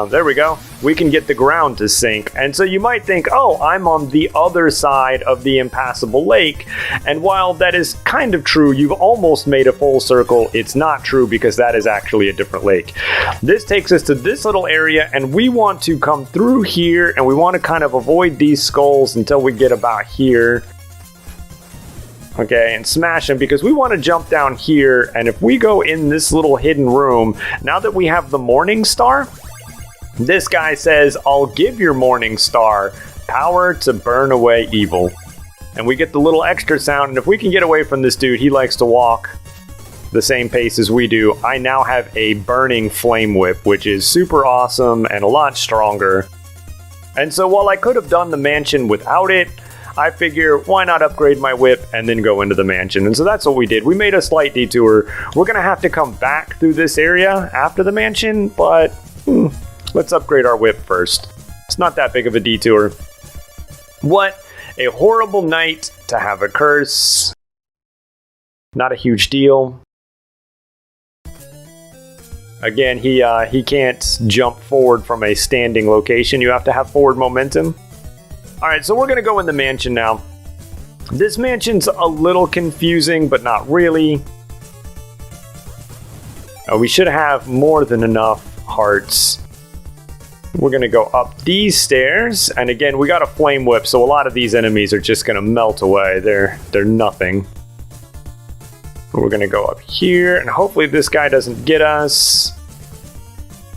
there we go, we can get the ground to sink. And so you might think, oh, I'm on the other side of the impassable lake. And while that is kind of true, you've almost made a full circle. It's not true because that is actually a different lake. This takes us to this little area, and we want to come through here, and we want to kind of avoid these skulls until we get about here. Okay, and smash them because we want to jump down here. And if we go in this little hidden room, now that we have the Morning Star, this guy says, I'll give your Morning Star power to burn away evil. And we get the little extra sound, and if we can get away from this dude, he likes to walk the same pace as we do. I now have a burning flame whip, which is super awesome and a lot stronger. And so while I could have done the mansion without it, I figure, why not upgrade my whip and then go into the mansion? And so that's what we did. We made a slight detour. We're going to have to come back through this area after the mansion, but let's upgrade our whip first. It's not that big of a detour. What a horrible night to have a curse. Not a huge deal. Again, he can't jump forward from a standing location. You have to have forward momentum. Alright, so we're going to go in the mansion now. This mansion's a little confusing, but not really. We should have more than enough hearts. We're going to go up these stairs, and again, we got a flame whip, so a lot of these enemies are just going to melt away. They're nothing. We're going to go up here, and hopefully this guy doesn't get us.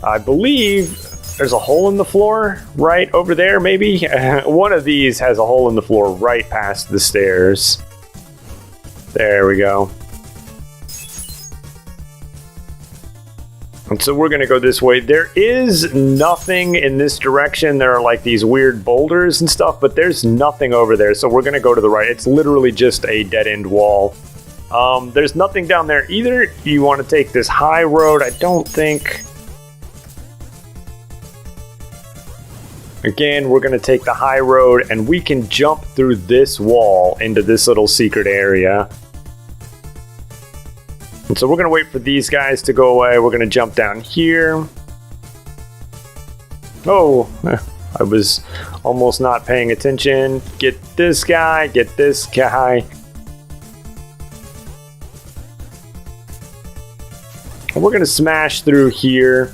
I believe there's a hole in the floor right over there, maybe? One of these has a hole in the floor right past the stairs. There we go. And so we're going to go this way. There is nothing in this direction. There are like these weird boulders and stuff, but there's nothing over there. So we're going to go to the right. It's literally just a dead-end wall. There's nothing down there either. You want to take this high road? I don't think. Again, we're going to take the high road, and we can jump through this wall into this little secret area. And so we're going to wait for these guys to go away. We're going to jump down here. Oh, I was almost not paying attention. Get this guy, get this guy. And we're going to smash through here.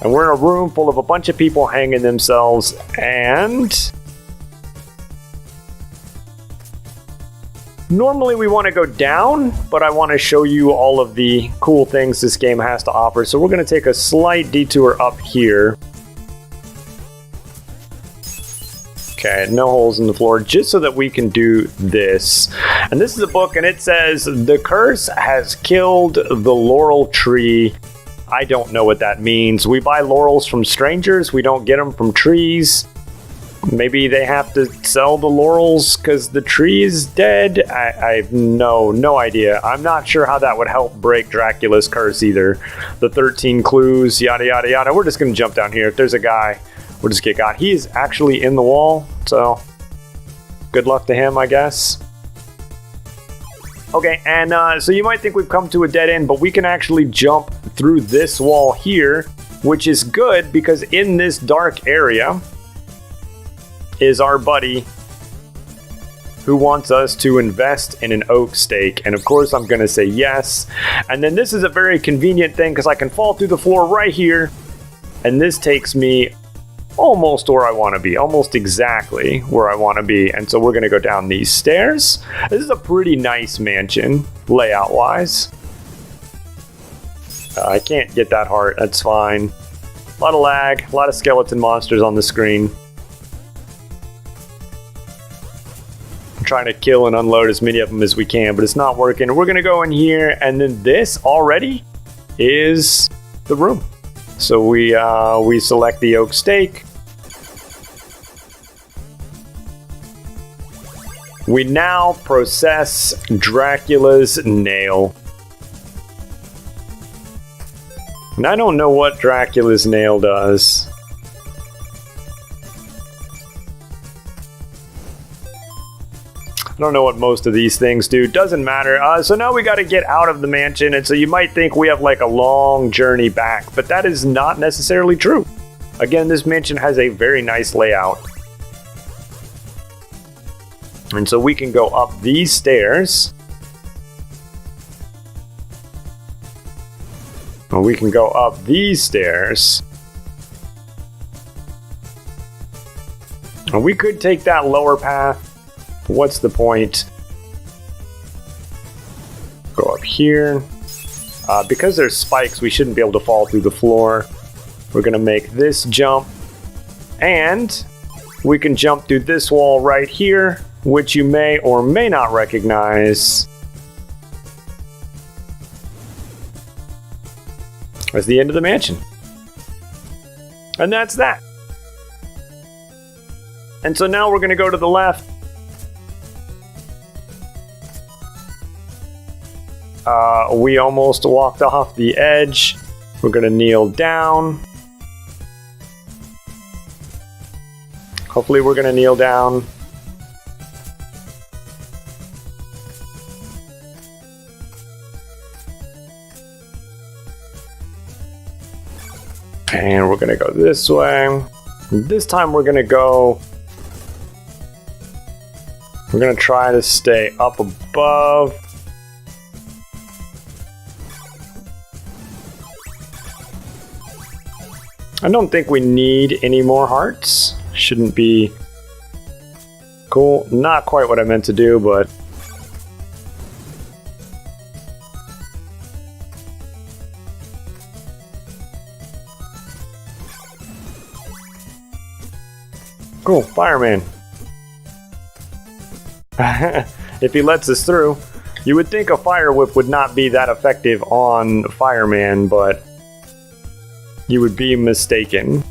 And we're in a room full of a bunch of people hanging themselves, and normally we want to go down, but I want to show you all of the cool things this game has to offer. So we're going to take a slight detour up here. Okay, no holes in the floor, just so that we can do this. And this is a book, and it says, the curse has killed the laurel tree. I don't know what that means. We buy laurels from strangers. We don't get them from trees. Maybe they have to sell the laurels because the tree is dead. I have no idea. I'm not sure how that would help break Dracula's curse either. The 13 clues, yada, yada, yada. We're just going to jump down here. If there's a guy, we'll just get got. He is actually in the wall, so good luck to him, I guess. Okay, and so you might think we've come to a dead end, but we can actually jump through this wall here, which is good because in this dark area is our buddy who wants us to invest in an oak stake. And of course, I'm going to say yes. And then this is a very convenient thing because I can fall through the floor right here. And this takes me almost where I want to be, almost exactly where I want to be. And so we're going to go down these stairs. This is a pretty nice mansion, layout-wise. I can't get that heart. That's fine. A lot of lag, a lot of skeleton monsters on the screen. Trying to kill and unload as many of them as we can, but it's not working. We're gonna go in here, and then this already is the room. So we select the oak stake. We now process Dracula's nail. And I don't know what Dracula's nail does. I don't know what most of these things do. Doesn't matter. So now we got to get out of the mansion. And so you might think we have like a long journey back, but that is not necessarily true. Again, this mansion has a very nice layout. And so we can go up these stairs. Or we can go up these stairs. And we could take that lower path. What's the point? Go up here. Because there's spikes, we shouldn't be able to fall through the floor. We're going to make this jump. And we can jump through this wall right here, which you may or may not recognize as the end of the mansion. And that's that. And so now we're going to go to the left. We almost walked off the edge. We're going to kneel down. Hopefully we're going to kneel down. And we're going to go this way. This time we're going to go... We're going to try to stay up above. I don't think we need any more hearts. Shouldn't be cool. Not quite what I meant to do, but... Cool, fireman. If he lets us through. You would think a fire whip would not be that effective on fireman, but you would be mistaken.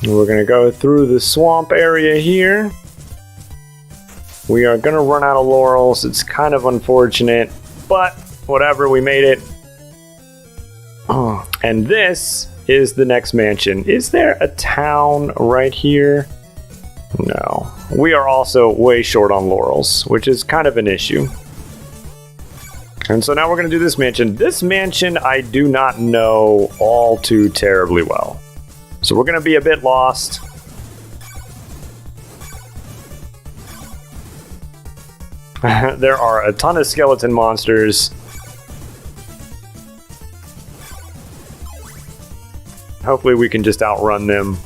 We're going to go through the swamp area here. We are going to run out of laurels. It's kind of unfortunate, but whatever, we made it. And this is the next mansion. Is there a town right here? No. We are also way short on laurels, which is kind of an issue. And so now we're going to do this mansion. This mansion I do not know all too terribly well. So we're going to be a bit lost. There are a ton of skeleton monsters. Hopefully we can just outrun them.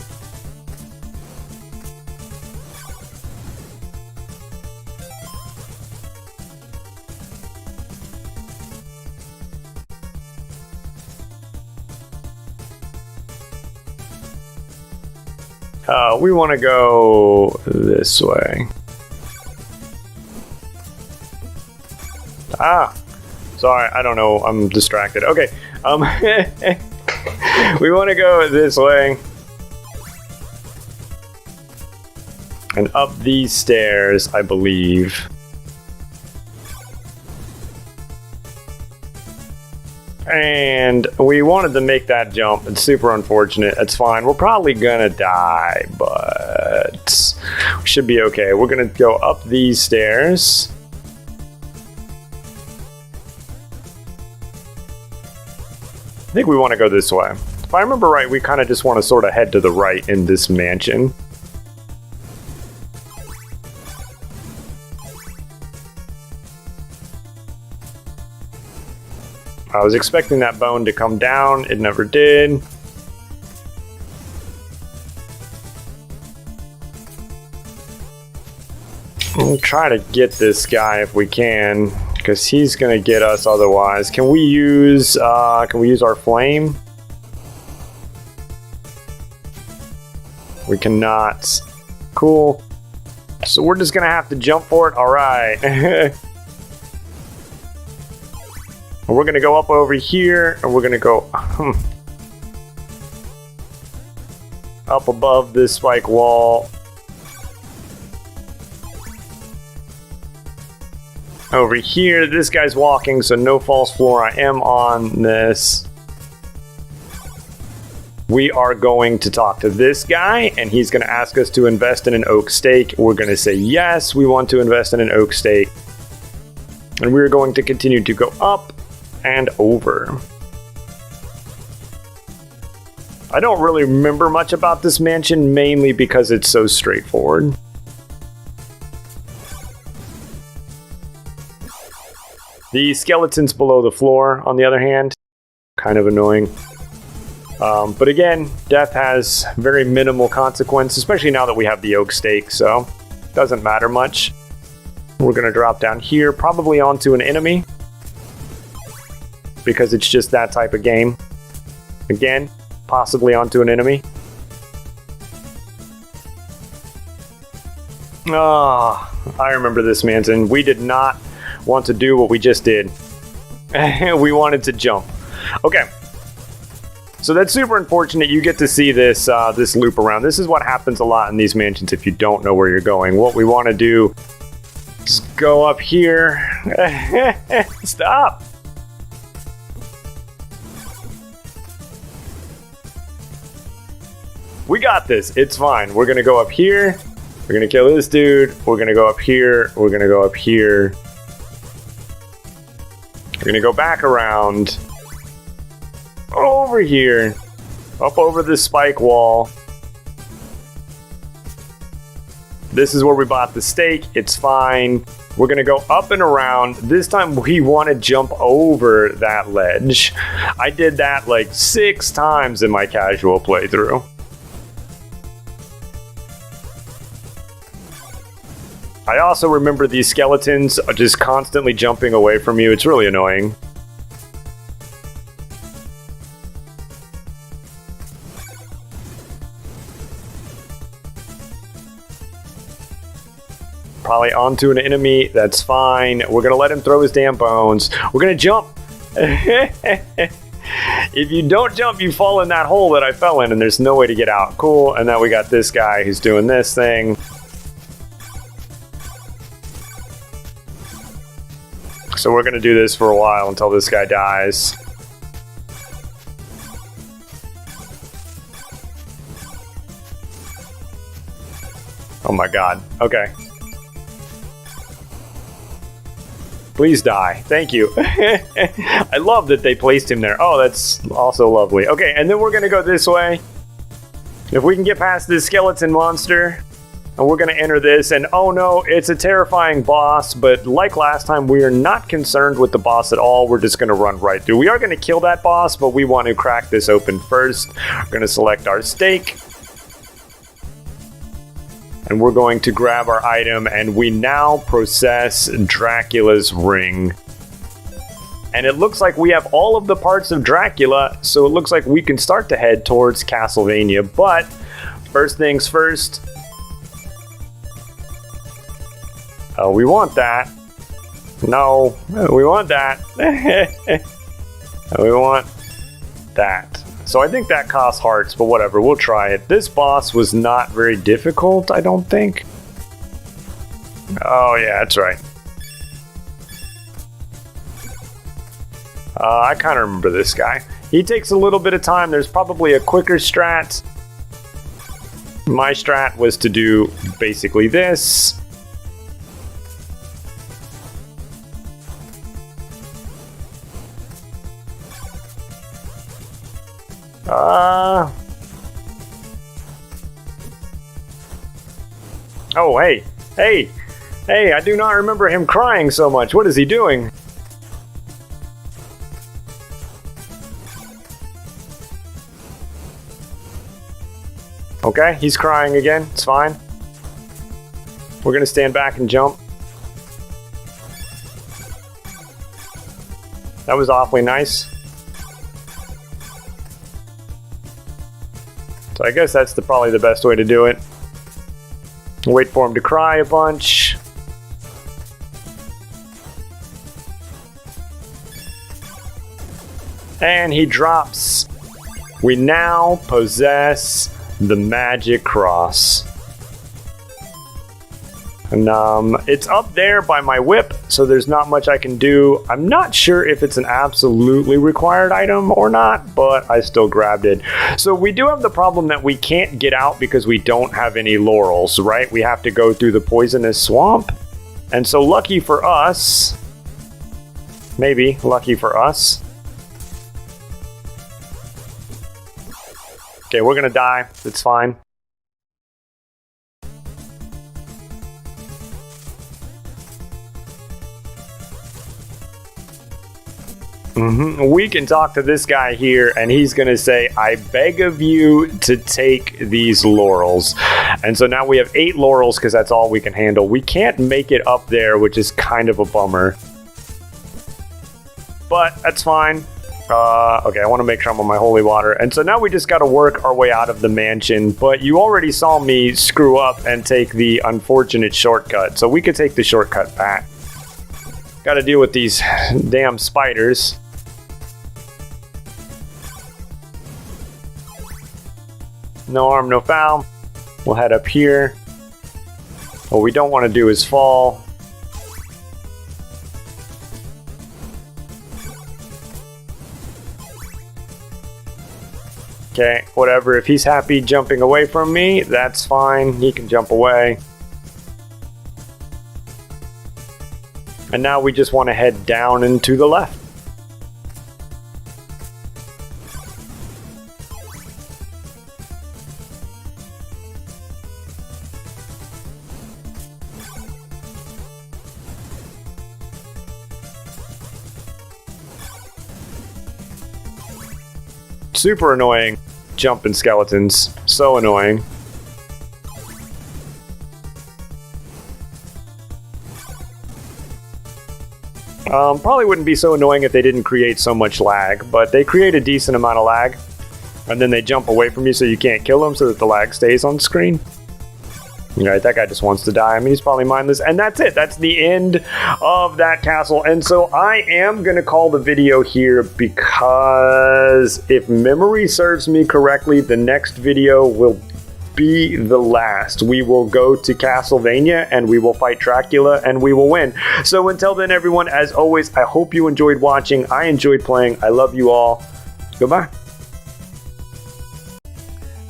We want to go this way. Ah, sorry, I don't know. I'm distracted. Okay, we want to go this way and up these stairs, I believe. And we wanted to make that jump. It's super unfortunate. It's fine. We're probably gonna die, but we should be okay. We're gonna go up these stairs. I think we want to go this way. If I remember right, we kind of just want to sort of head to the right in this mansion. I was expecting that bone to come down. It never did. We'll try to get this guy if we can, because he's gonna get us otherwise. Can we use our flame? We cannot. Cool. So we're just gonna have to jump for it. All right. We're gonna go up over here, and we're gonna go up above this spike wall. Over here, this guy's walking, so no false floor. I am on this. We are going to talk to this guy, and he's going to ask us to invest in an oak stake. We're going to say yes, we want to invest in an oak stake. And we're going to continue to go up and over. I don't really remember much about this mansion, mainly because it's so straightforward. The skeletons below the floor, on the other hand, kind of annoying. But again, death has very minimal consequence, especially now that we have the oak stake, so it doesn't matter much. We're going to drop down here, probably onto an enemy, because it's just that type of game. Again, possibly onto an enemy. Ah, I remember this mansion. We did not want to do what we just did. We wanted to jump. Okay. So that's super unfortunate. You get to see this this loop around. This is what happens a lot in these mansions if you don't know where you're going. What we want to do is go up here. Stop. We got this. It's fine. We're going to go up here. We're going to kill this dude. We're going to go up here. We're going to go up here. We're going to go back around. Over here. Up over this spike wall. This is where we bought the steak. It's fine. We're going to go up and around. This time we want to jump over that ledge. I did that like 6 times in my casual playthrough. I also remember these skeletons just constantly jumping away from you. It's really annoying. Probably onto an enemy. That's fine. We're going to let him throw his damn bones. We're going to jump. If you don't jump, you fall in that hole that I fell in, and there's no way to get out. Cool. And now we got this guy who's doing this thing. So we're going to do this for a while until this guy dies. Oh my god. Okay. Please die. Thank you. I love that they placed him there. Oh, that's also lovely. Okay, and then we're going to go this way. If we can get past this skeleton monster, And we're going to enter this, and oh no, it's a terrifying boss, but like last time, we are not concerned with the boss at all. We're just going to run right through. We are going to kill that boss, but we want to crack this open first. We're going to select our stake. And we're going to grab our item, and we now process Dracula's ring. And it looks like we have all of the parts of Dracula, so it looks like we can start to head towards Castlevania. But first things first, we want that. No, we want that. We want that. So I think that costs hearts, but whatever, we'll try it. This boss was not very difficult, I don't think. Oh yeah, that's right. I kind of remember this guy. He takes a little bit of time. There's probably a quicker strat. My strat was to do basically this. Oh, hey, I do not remember him crying so much. What is he doing? Okay, he's crying again. It's fine. We're gonna stand back and jump. That was awfully nice. So I guess that's probably the best way to do it. Wait for him to cry a bunch. And he drops. We now possess the magic cross. And it's up there by my whip, so there's not much I can do. I'm not sure if it's an absolutely required item or not, but I still grabbed it. So we do have the problem that we can't get out because we don't have any laurels, right? We have to go through the poisonous swamp. And so lucky for us, maybe lucky for us. Okay, we're gonna die. It's fine. We can talk to this guy here, and he's going to say, I beg of you to take these laurels. And so now we have 8 laurels because that's all we can handle. We can't make it up there, which is kind of a bummer. But that's fine. Okay, I want to make sure I'm on my holy water. And so now we just got to work our way out of the mansion. But you already saw me screw up and take the unfortunate shortcut. So we could take the shortcut back. Got to deal with these damn spiders. No harm, no foul. We'll head up here. What we don't want to do is fall. Okay, whatever. If he's happy jumping away from me, that's fine. He can jump away. And now we just want to head down and to the left. Super annoying jumping skeletons. So annoying. Probably wouldn't be so annoying if they didn't create so much lag, but they create a decent amount of lag. And then they jump away from you so you can't kill them so that the lag stays on screen. Alright, that guy just wants to die. I mean, he's probably mindless. And that's it. That's the end of that castle. And so I am going to call the video here because if memory serves me correctly, the next video will be the last. We will go to Castlevania and we will fight Dracula and we will win. So until then, everyone, as always, I hope you enjoyed watching. I enjoyed playing. I love you all. Goodbye.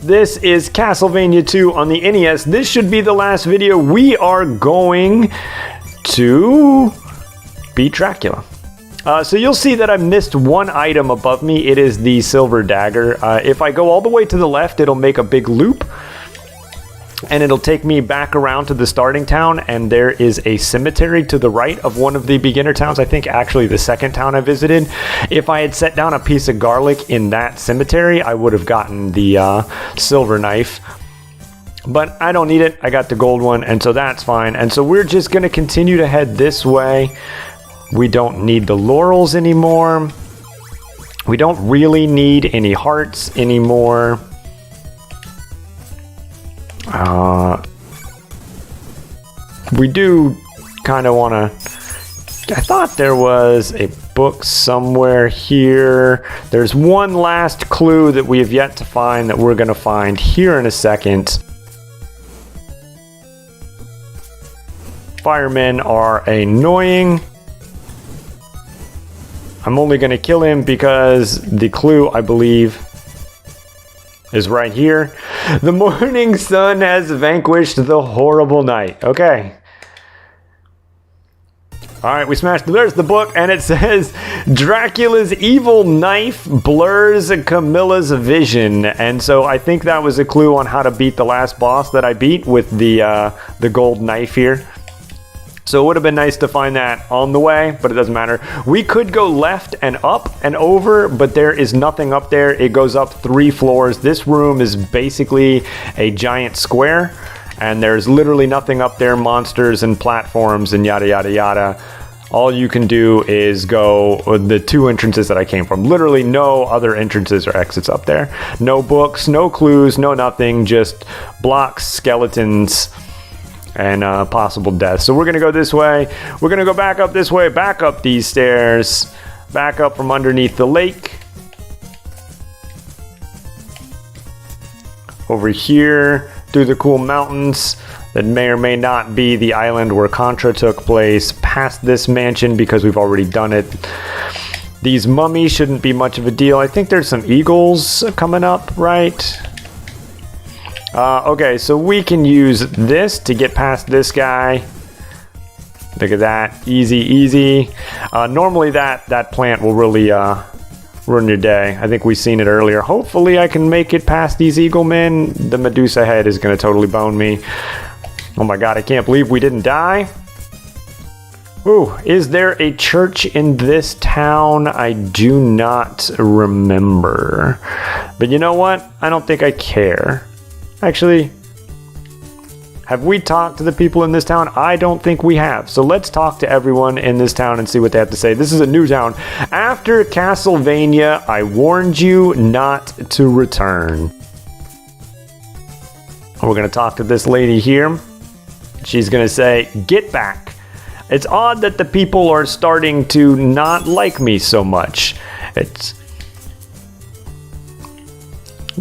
This is Castlevania 2 on the NES. This should be the last video. We are going to beat Dracula. So you'll see that I missed one item above me. It is the silver dagger. If I go all the way to the left, it'll make a big loop. and it'll take me back around to the starting town, and there is a cemetery to the right of one of the beginner towns. I think actually the second town I visited. If I had set down a piece of garlic in that cemetery, I would have gotten the silver knife. But I don't need it. I got the gold one, and so that's fine. And so we're just going to continue to head this way. We don't need the laurels anymore. We don't really need any hearts anymore. We do kind of want to... I thought there was a book somewhere here. There's one last clue that we have yet to find that we're going to find here in a second. Firemen are annoying. I'm only going to kill him because the clue, I believe, is right here. The morning sun has vanquished the horrible night. Okay. Alright, we smashed. There's the book, and it says Dracula's evil knife blurs Camilla's vision. And so I think that was a clue on how to beat the last boss that I beat with the gold knife here. So it would have been nice to find that on the way, but it doesn't matter. We could go left and up and over, but there is nothing up there. It goes up 3 floors. This room is basically a giant square, and there's literally nothing up there, monsters and platforms and yada, yada, yada. All you can do is go the 2 entrances that I came from. Literally no other entrances or exits up there. No books, no clues, no nothing, just blocks, skeletons, and possible death. So we're going to go this way. We're going to go back up this way, back up these stairs, back up from underneath the lake. Over here, through the cool mountains that may or may not be the island where Contra took place, past this mansion because we've already done it. These mummies shouldn't be much of a deal. I think there's some eagles coming up, right? Okay, so we can use this to get past this guy. Look at that. Easy, easy. Normally that plant will really ruin your day. I think we've seen it earlier. Hopefully I can make it past these eagle men. The Medusa head is going to totally bone me. Oh my god, I can't believe we didn't die. Ooh, is there a church in this town? I do not remember. But you know what? I don't think I care. Actually, have we talked to the people in this town? I don't think we have. So let's talk to everyone in this town and see what they have to say. This is a new town. After Castlevania, I warned you not to return. We're going to talk to this lady here. She's going to say, get back. It's odd that the people are starting to not like me so much.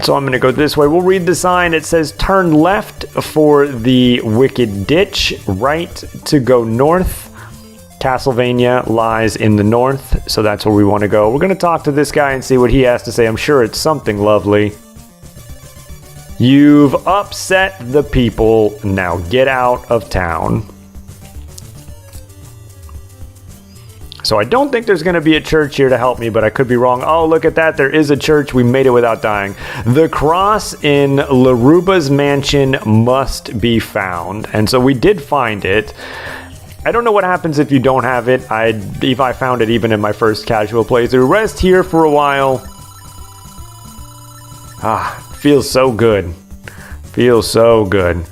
So I'm going to go this way. We'll read the sign. It says turn left for the Wicked Ditch, right to go north. Castlevania lies in the north, so that's where we want to go. We're going to talk to this guy and see what he has to say. I'm sure it's something lovely. You've upset the people. Now get out of town. So I don't think there's going to be a church here to help me, but I could be wrong. Oh, look at that. There is a church. We made it without dying. The cross in Laruba's mansion must be found. And so we did find it. I don't know what happens if you don't have it. If I found it even in my first casual playthrough. Rest here for a while. Feels so good. Feels so good.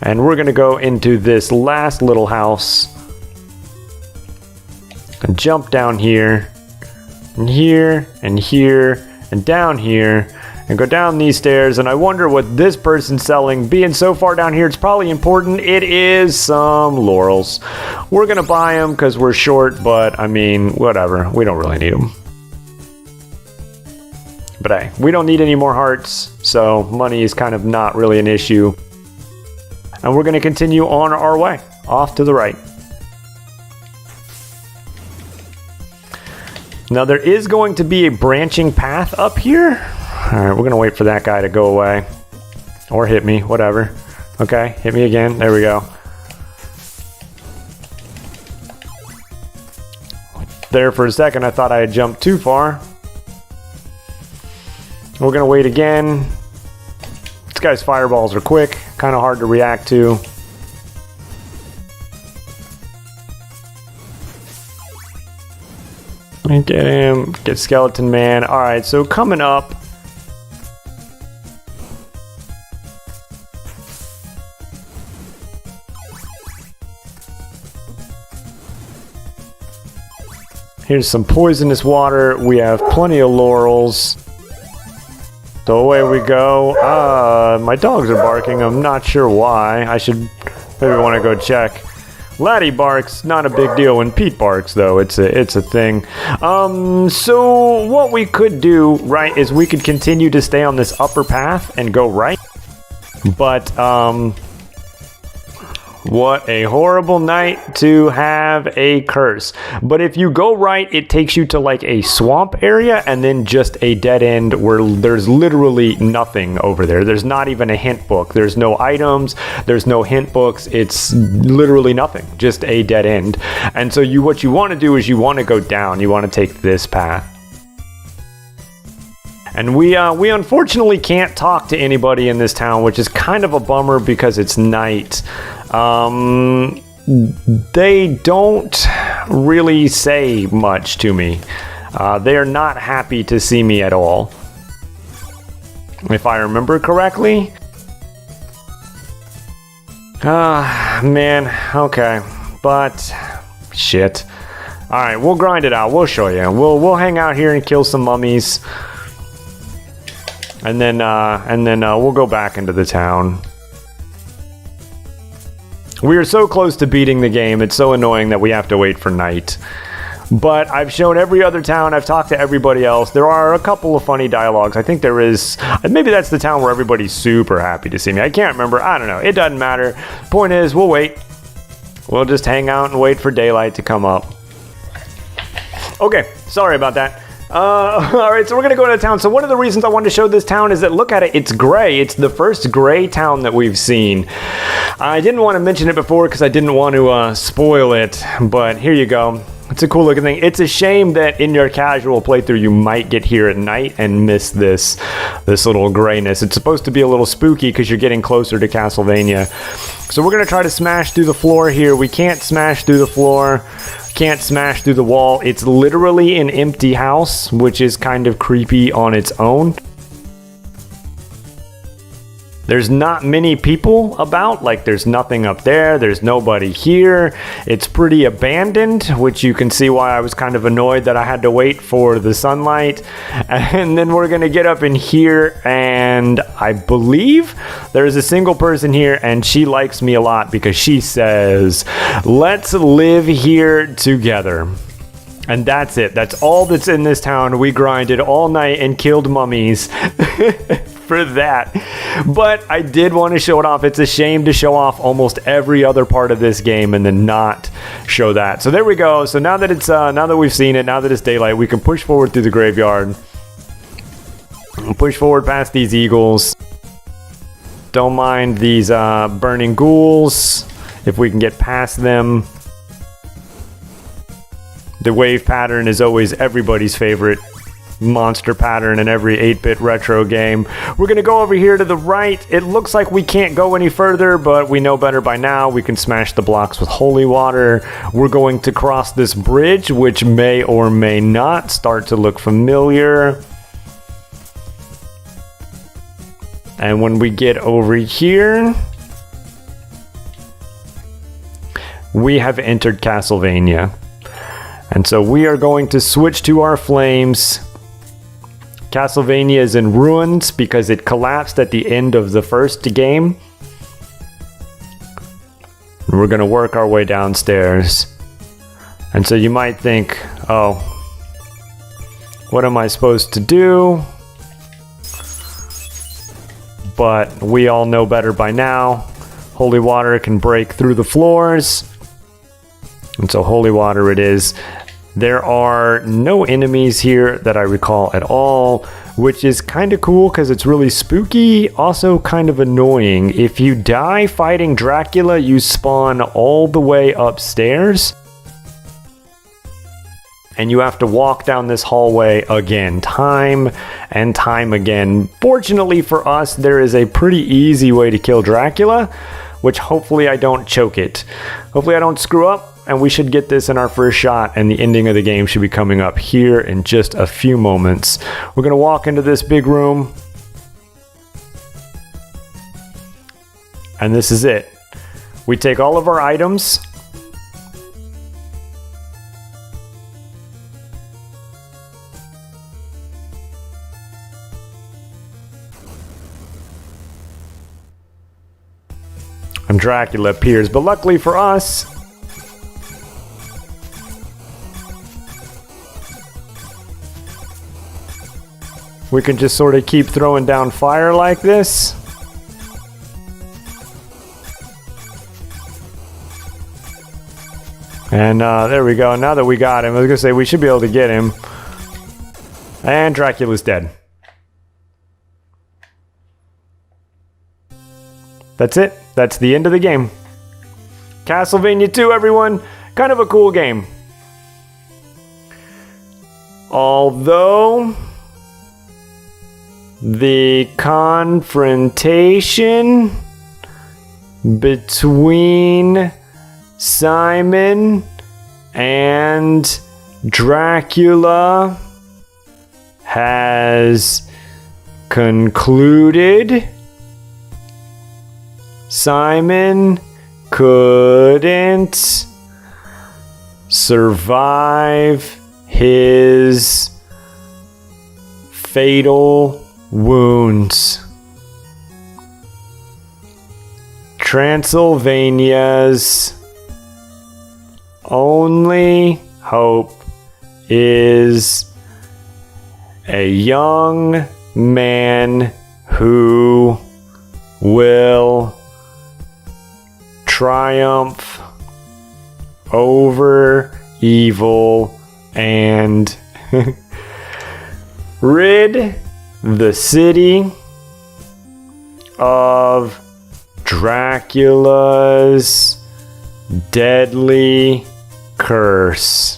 And we're going to go into this last little house and jump down here and here and here and down here and go down these stairs. And I wonder what this person's selling. Being so far down here, it's probably important. It is some laurels. We're going to buy them because we're short, but I mean, whatever. We don't really need them. But hey, we don't need any more hearts, so money is kind of not really an issue. And we're going to continue on our way, off to the right. Now there is going to be a branching path up here. Alright, we're going to wait for that guy to go away. Or hit me, whatever. Okay, hit me again. There we go. There for a second I thought I had jumped too far. We're gonna wait again. This guy's fireballs are quick, kind of hard to react to. Get him, get Skeleton Man. Alright, so coming up. Here's some poisonous water. We have plenty of laurels. So away we go. My dogs are barking. I'm not sure why. I should maybe want to go check. Laddie barks, not a big deal. When Pete barks, though, it's a thing. So what we could do, right, is we could continue to stay on this upper path and go right. But, what a horrible night to have a curse. But if you go right, it takes you to like a swamp area and then just a dead end where there's literally nothing over there. There's not even a hint book. There's no items. There's no hint books. It's literally nothing. Just a dead end. And so what you want to do is you want to go down. You want to take this path. And we unfortunately can't talk to anybody in this town, which is kind of a bummer because it's night. They don't really say much to me. They are not happy to see me at all, if I remember correctly. Man, okay, but shit. All right, we'll grind it out. We'll show you. We'll hang out here and kill some mummies. And then we'll go back into the town. We are so close to beating the game. It's so annoying that we have to wait for night. But I've shown every other town. I've talked to everybody else. There are a couple of funny dialogues. I think there is. Maybe that's the town where everybody's super happy to see me. I can't remember. I don't know. It doesn't matter. Point is, we'll wait. We'll just hang out and wait for daylight to come up. Okay. Sorry about that. Alright, so we're gonna go into town. So one of the reasons I wanted to show this town is that, look at it, it's gray. It's the first gray town that we've seen. I didn't want to mention it before because I didn't want to spoil it, but here you go. It's a cool looking thing. It's a shame that in your casual playthrough you might get here at night and miss this little grayness. It's supposed to be a little spooky because you're getting closer to Castlevania. So we're gonna try to smash through the floor here. We can't smash through the floor. Can't smash through the wall. It's literally an empty house, which is kind of creepy on its own. There's not many people about, like there's nothing up there, there's nobody here. It's pretty abandoned, which you can see why I was kind of annoyed that I had to wait for the sunlight. And then we're gonna get up in here, and I believe there's a single person here, and she likes me a lot because she says, "Let's live here together." And that's it. That's all that's in this town. We grinded all night and killed mummies for that. But I did want to show it off. It's a shame to show off almost every other part of this game and then not show that. So there we go. So now that it's now that we've seen it, now that it's daylight, we can push forward through the graveyard. Push forward past these eagles. Don't mind these burning ghouls if we can get past them. The wave pattern is always everybody's favorite monster pattern in every 8-bit retro game. We're going to go over here to the right. It looks like we can't go any further, but we know better by now. We can smash the blocks with holy water. We're going to cross this bridge, which may or may not start to look familiar. And when we get over here, we have entered Castlevania. And so we are going to switch to our flames. Castlevania is in ruins because it collapsed at the end of the first game. And we're going to work our way downstairs. And so you might think, oh, what am I supposed to do? But we all know better by now. Holy water can break through the floors. And so holy water it is. There are no enemies here that I recall at all, which is kind of cool because it's really spooky, also kind of annoying. If you die fighting Dracula, you spawn all the way upstairs. And you have to walk down this hallway again, time and time again. Fortunately for us, there is a pretty easy way to kill Dracula, which hopefully I don't choke it. Hopefully I don't screw up, and we should get this in our first shot, and the ending of the game should be coming up here in just a few moments. We're gonna walk into this big room, and this is it. We take all of our items. And Dracula appears, but luckily for us, we can just sort of keep throwing down fire like this. And there we go. Now that we got him, I was gonna say we should be able to get him. And Dracula's dead. That's it. That's the end of the game. Castlevania 2, everyone. Kind of a cool game. Although the confrontation between Simon and Dracula has concluded. Simon couldn't survive his fatal wounds. Transylvania's only hope is a young man who will triumph over evil and rid the city of Dracula's deadly curse.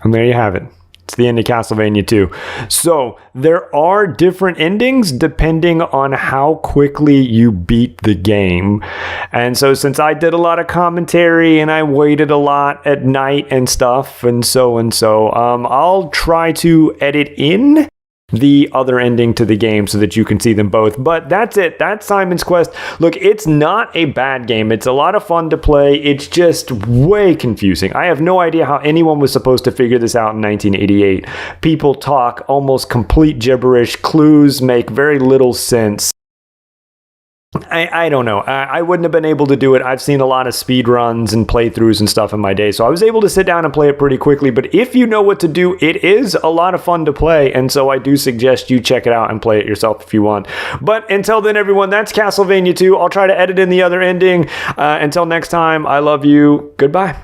And there you have it. It's the end of Castlevania 2. So, there are different endings depending on how quickly you beat the game. And so, since I did a lot of commentary and I waited a lot at night and stuff, I'll try to edit in the other ending to the game so that you can see them both. But that's it. That's Simon's Quest. Look, it's not a bad game. It's a lot of fun to play. It's just way confusing. I have no idea how anyone was supposed to figure this out in 1988. People talk almost complete gibberish. Clues make very little sense. I don't know. I wouldn't have been able to do it. I've seen a lot of speed runs and playthroughs and stuff in my day, so I was able to sit down and play it pretty quickly. But if you know what to do, it is a lot of fun to play, and so I do suggest you check it out and play it yourself if you want. But until then, everyone, that's Castlevania 2. I'll try to edit in the other ending. Until next time, I love you. Goodbye.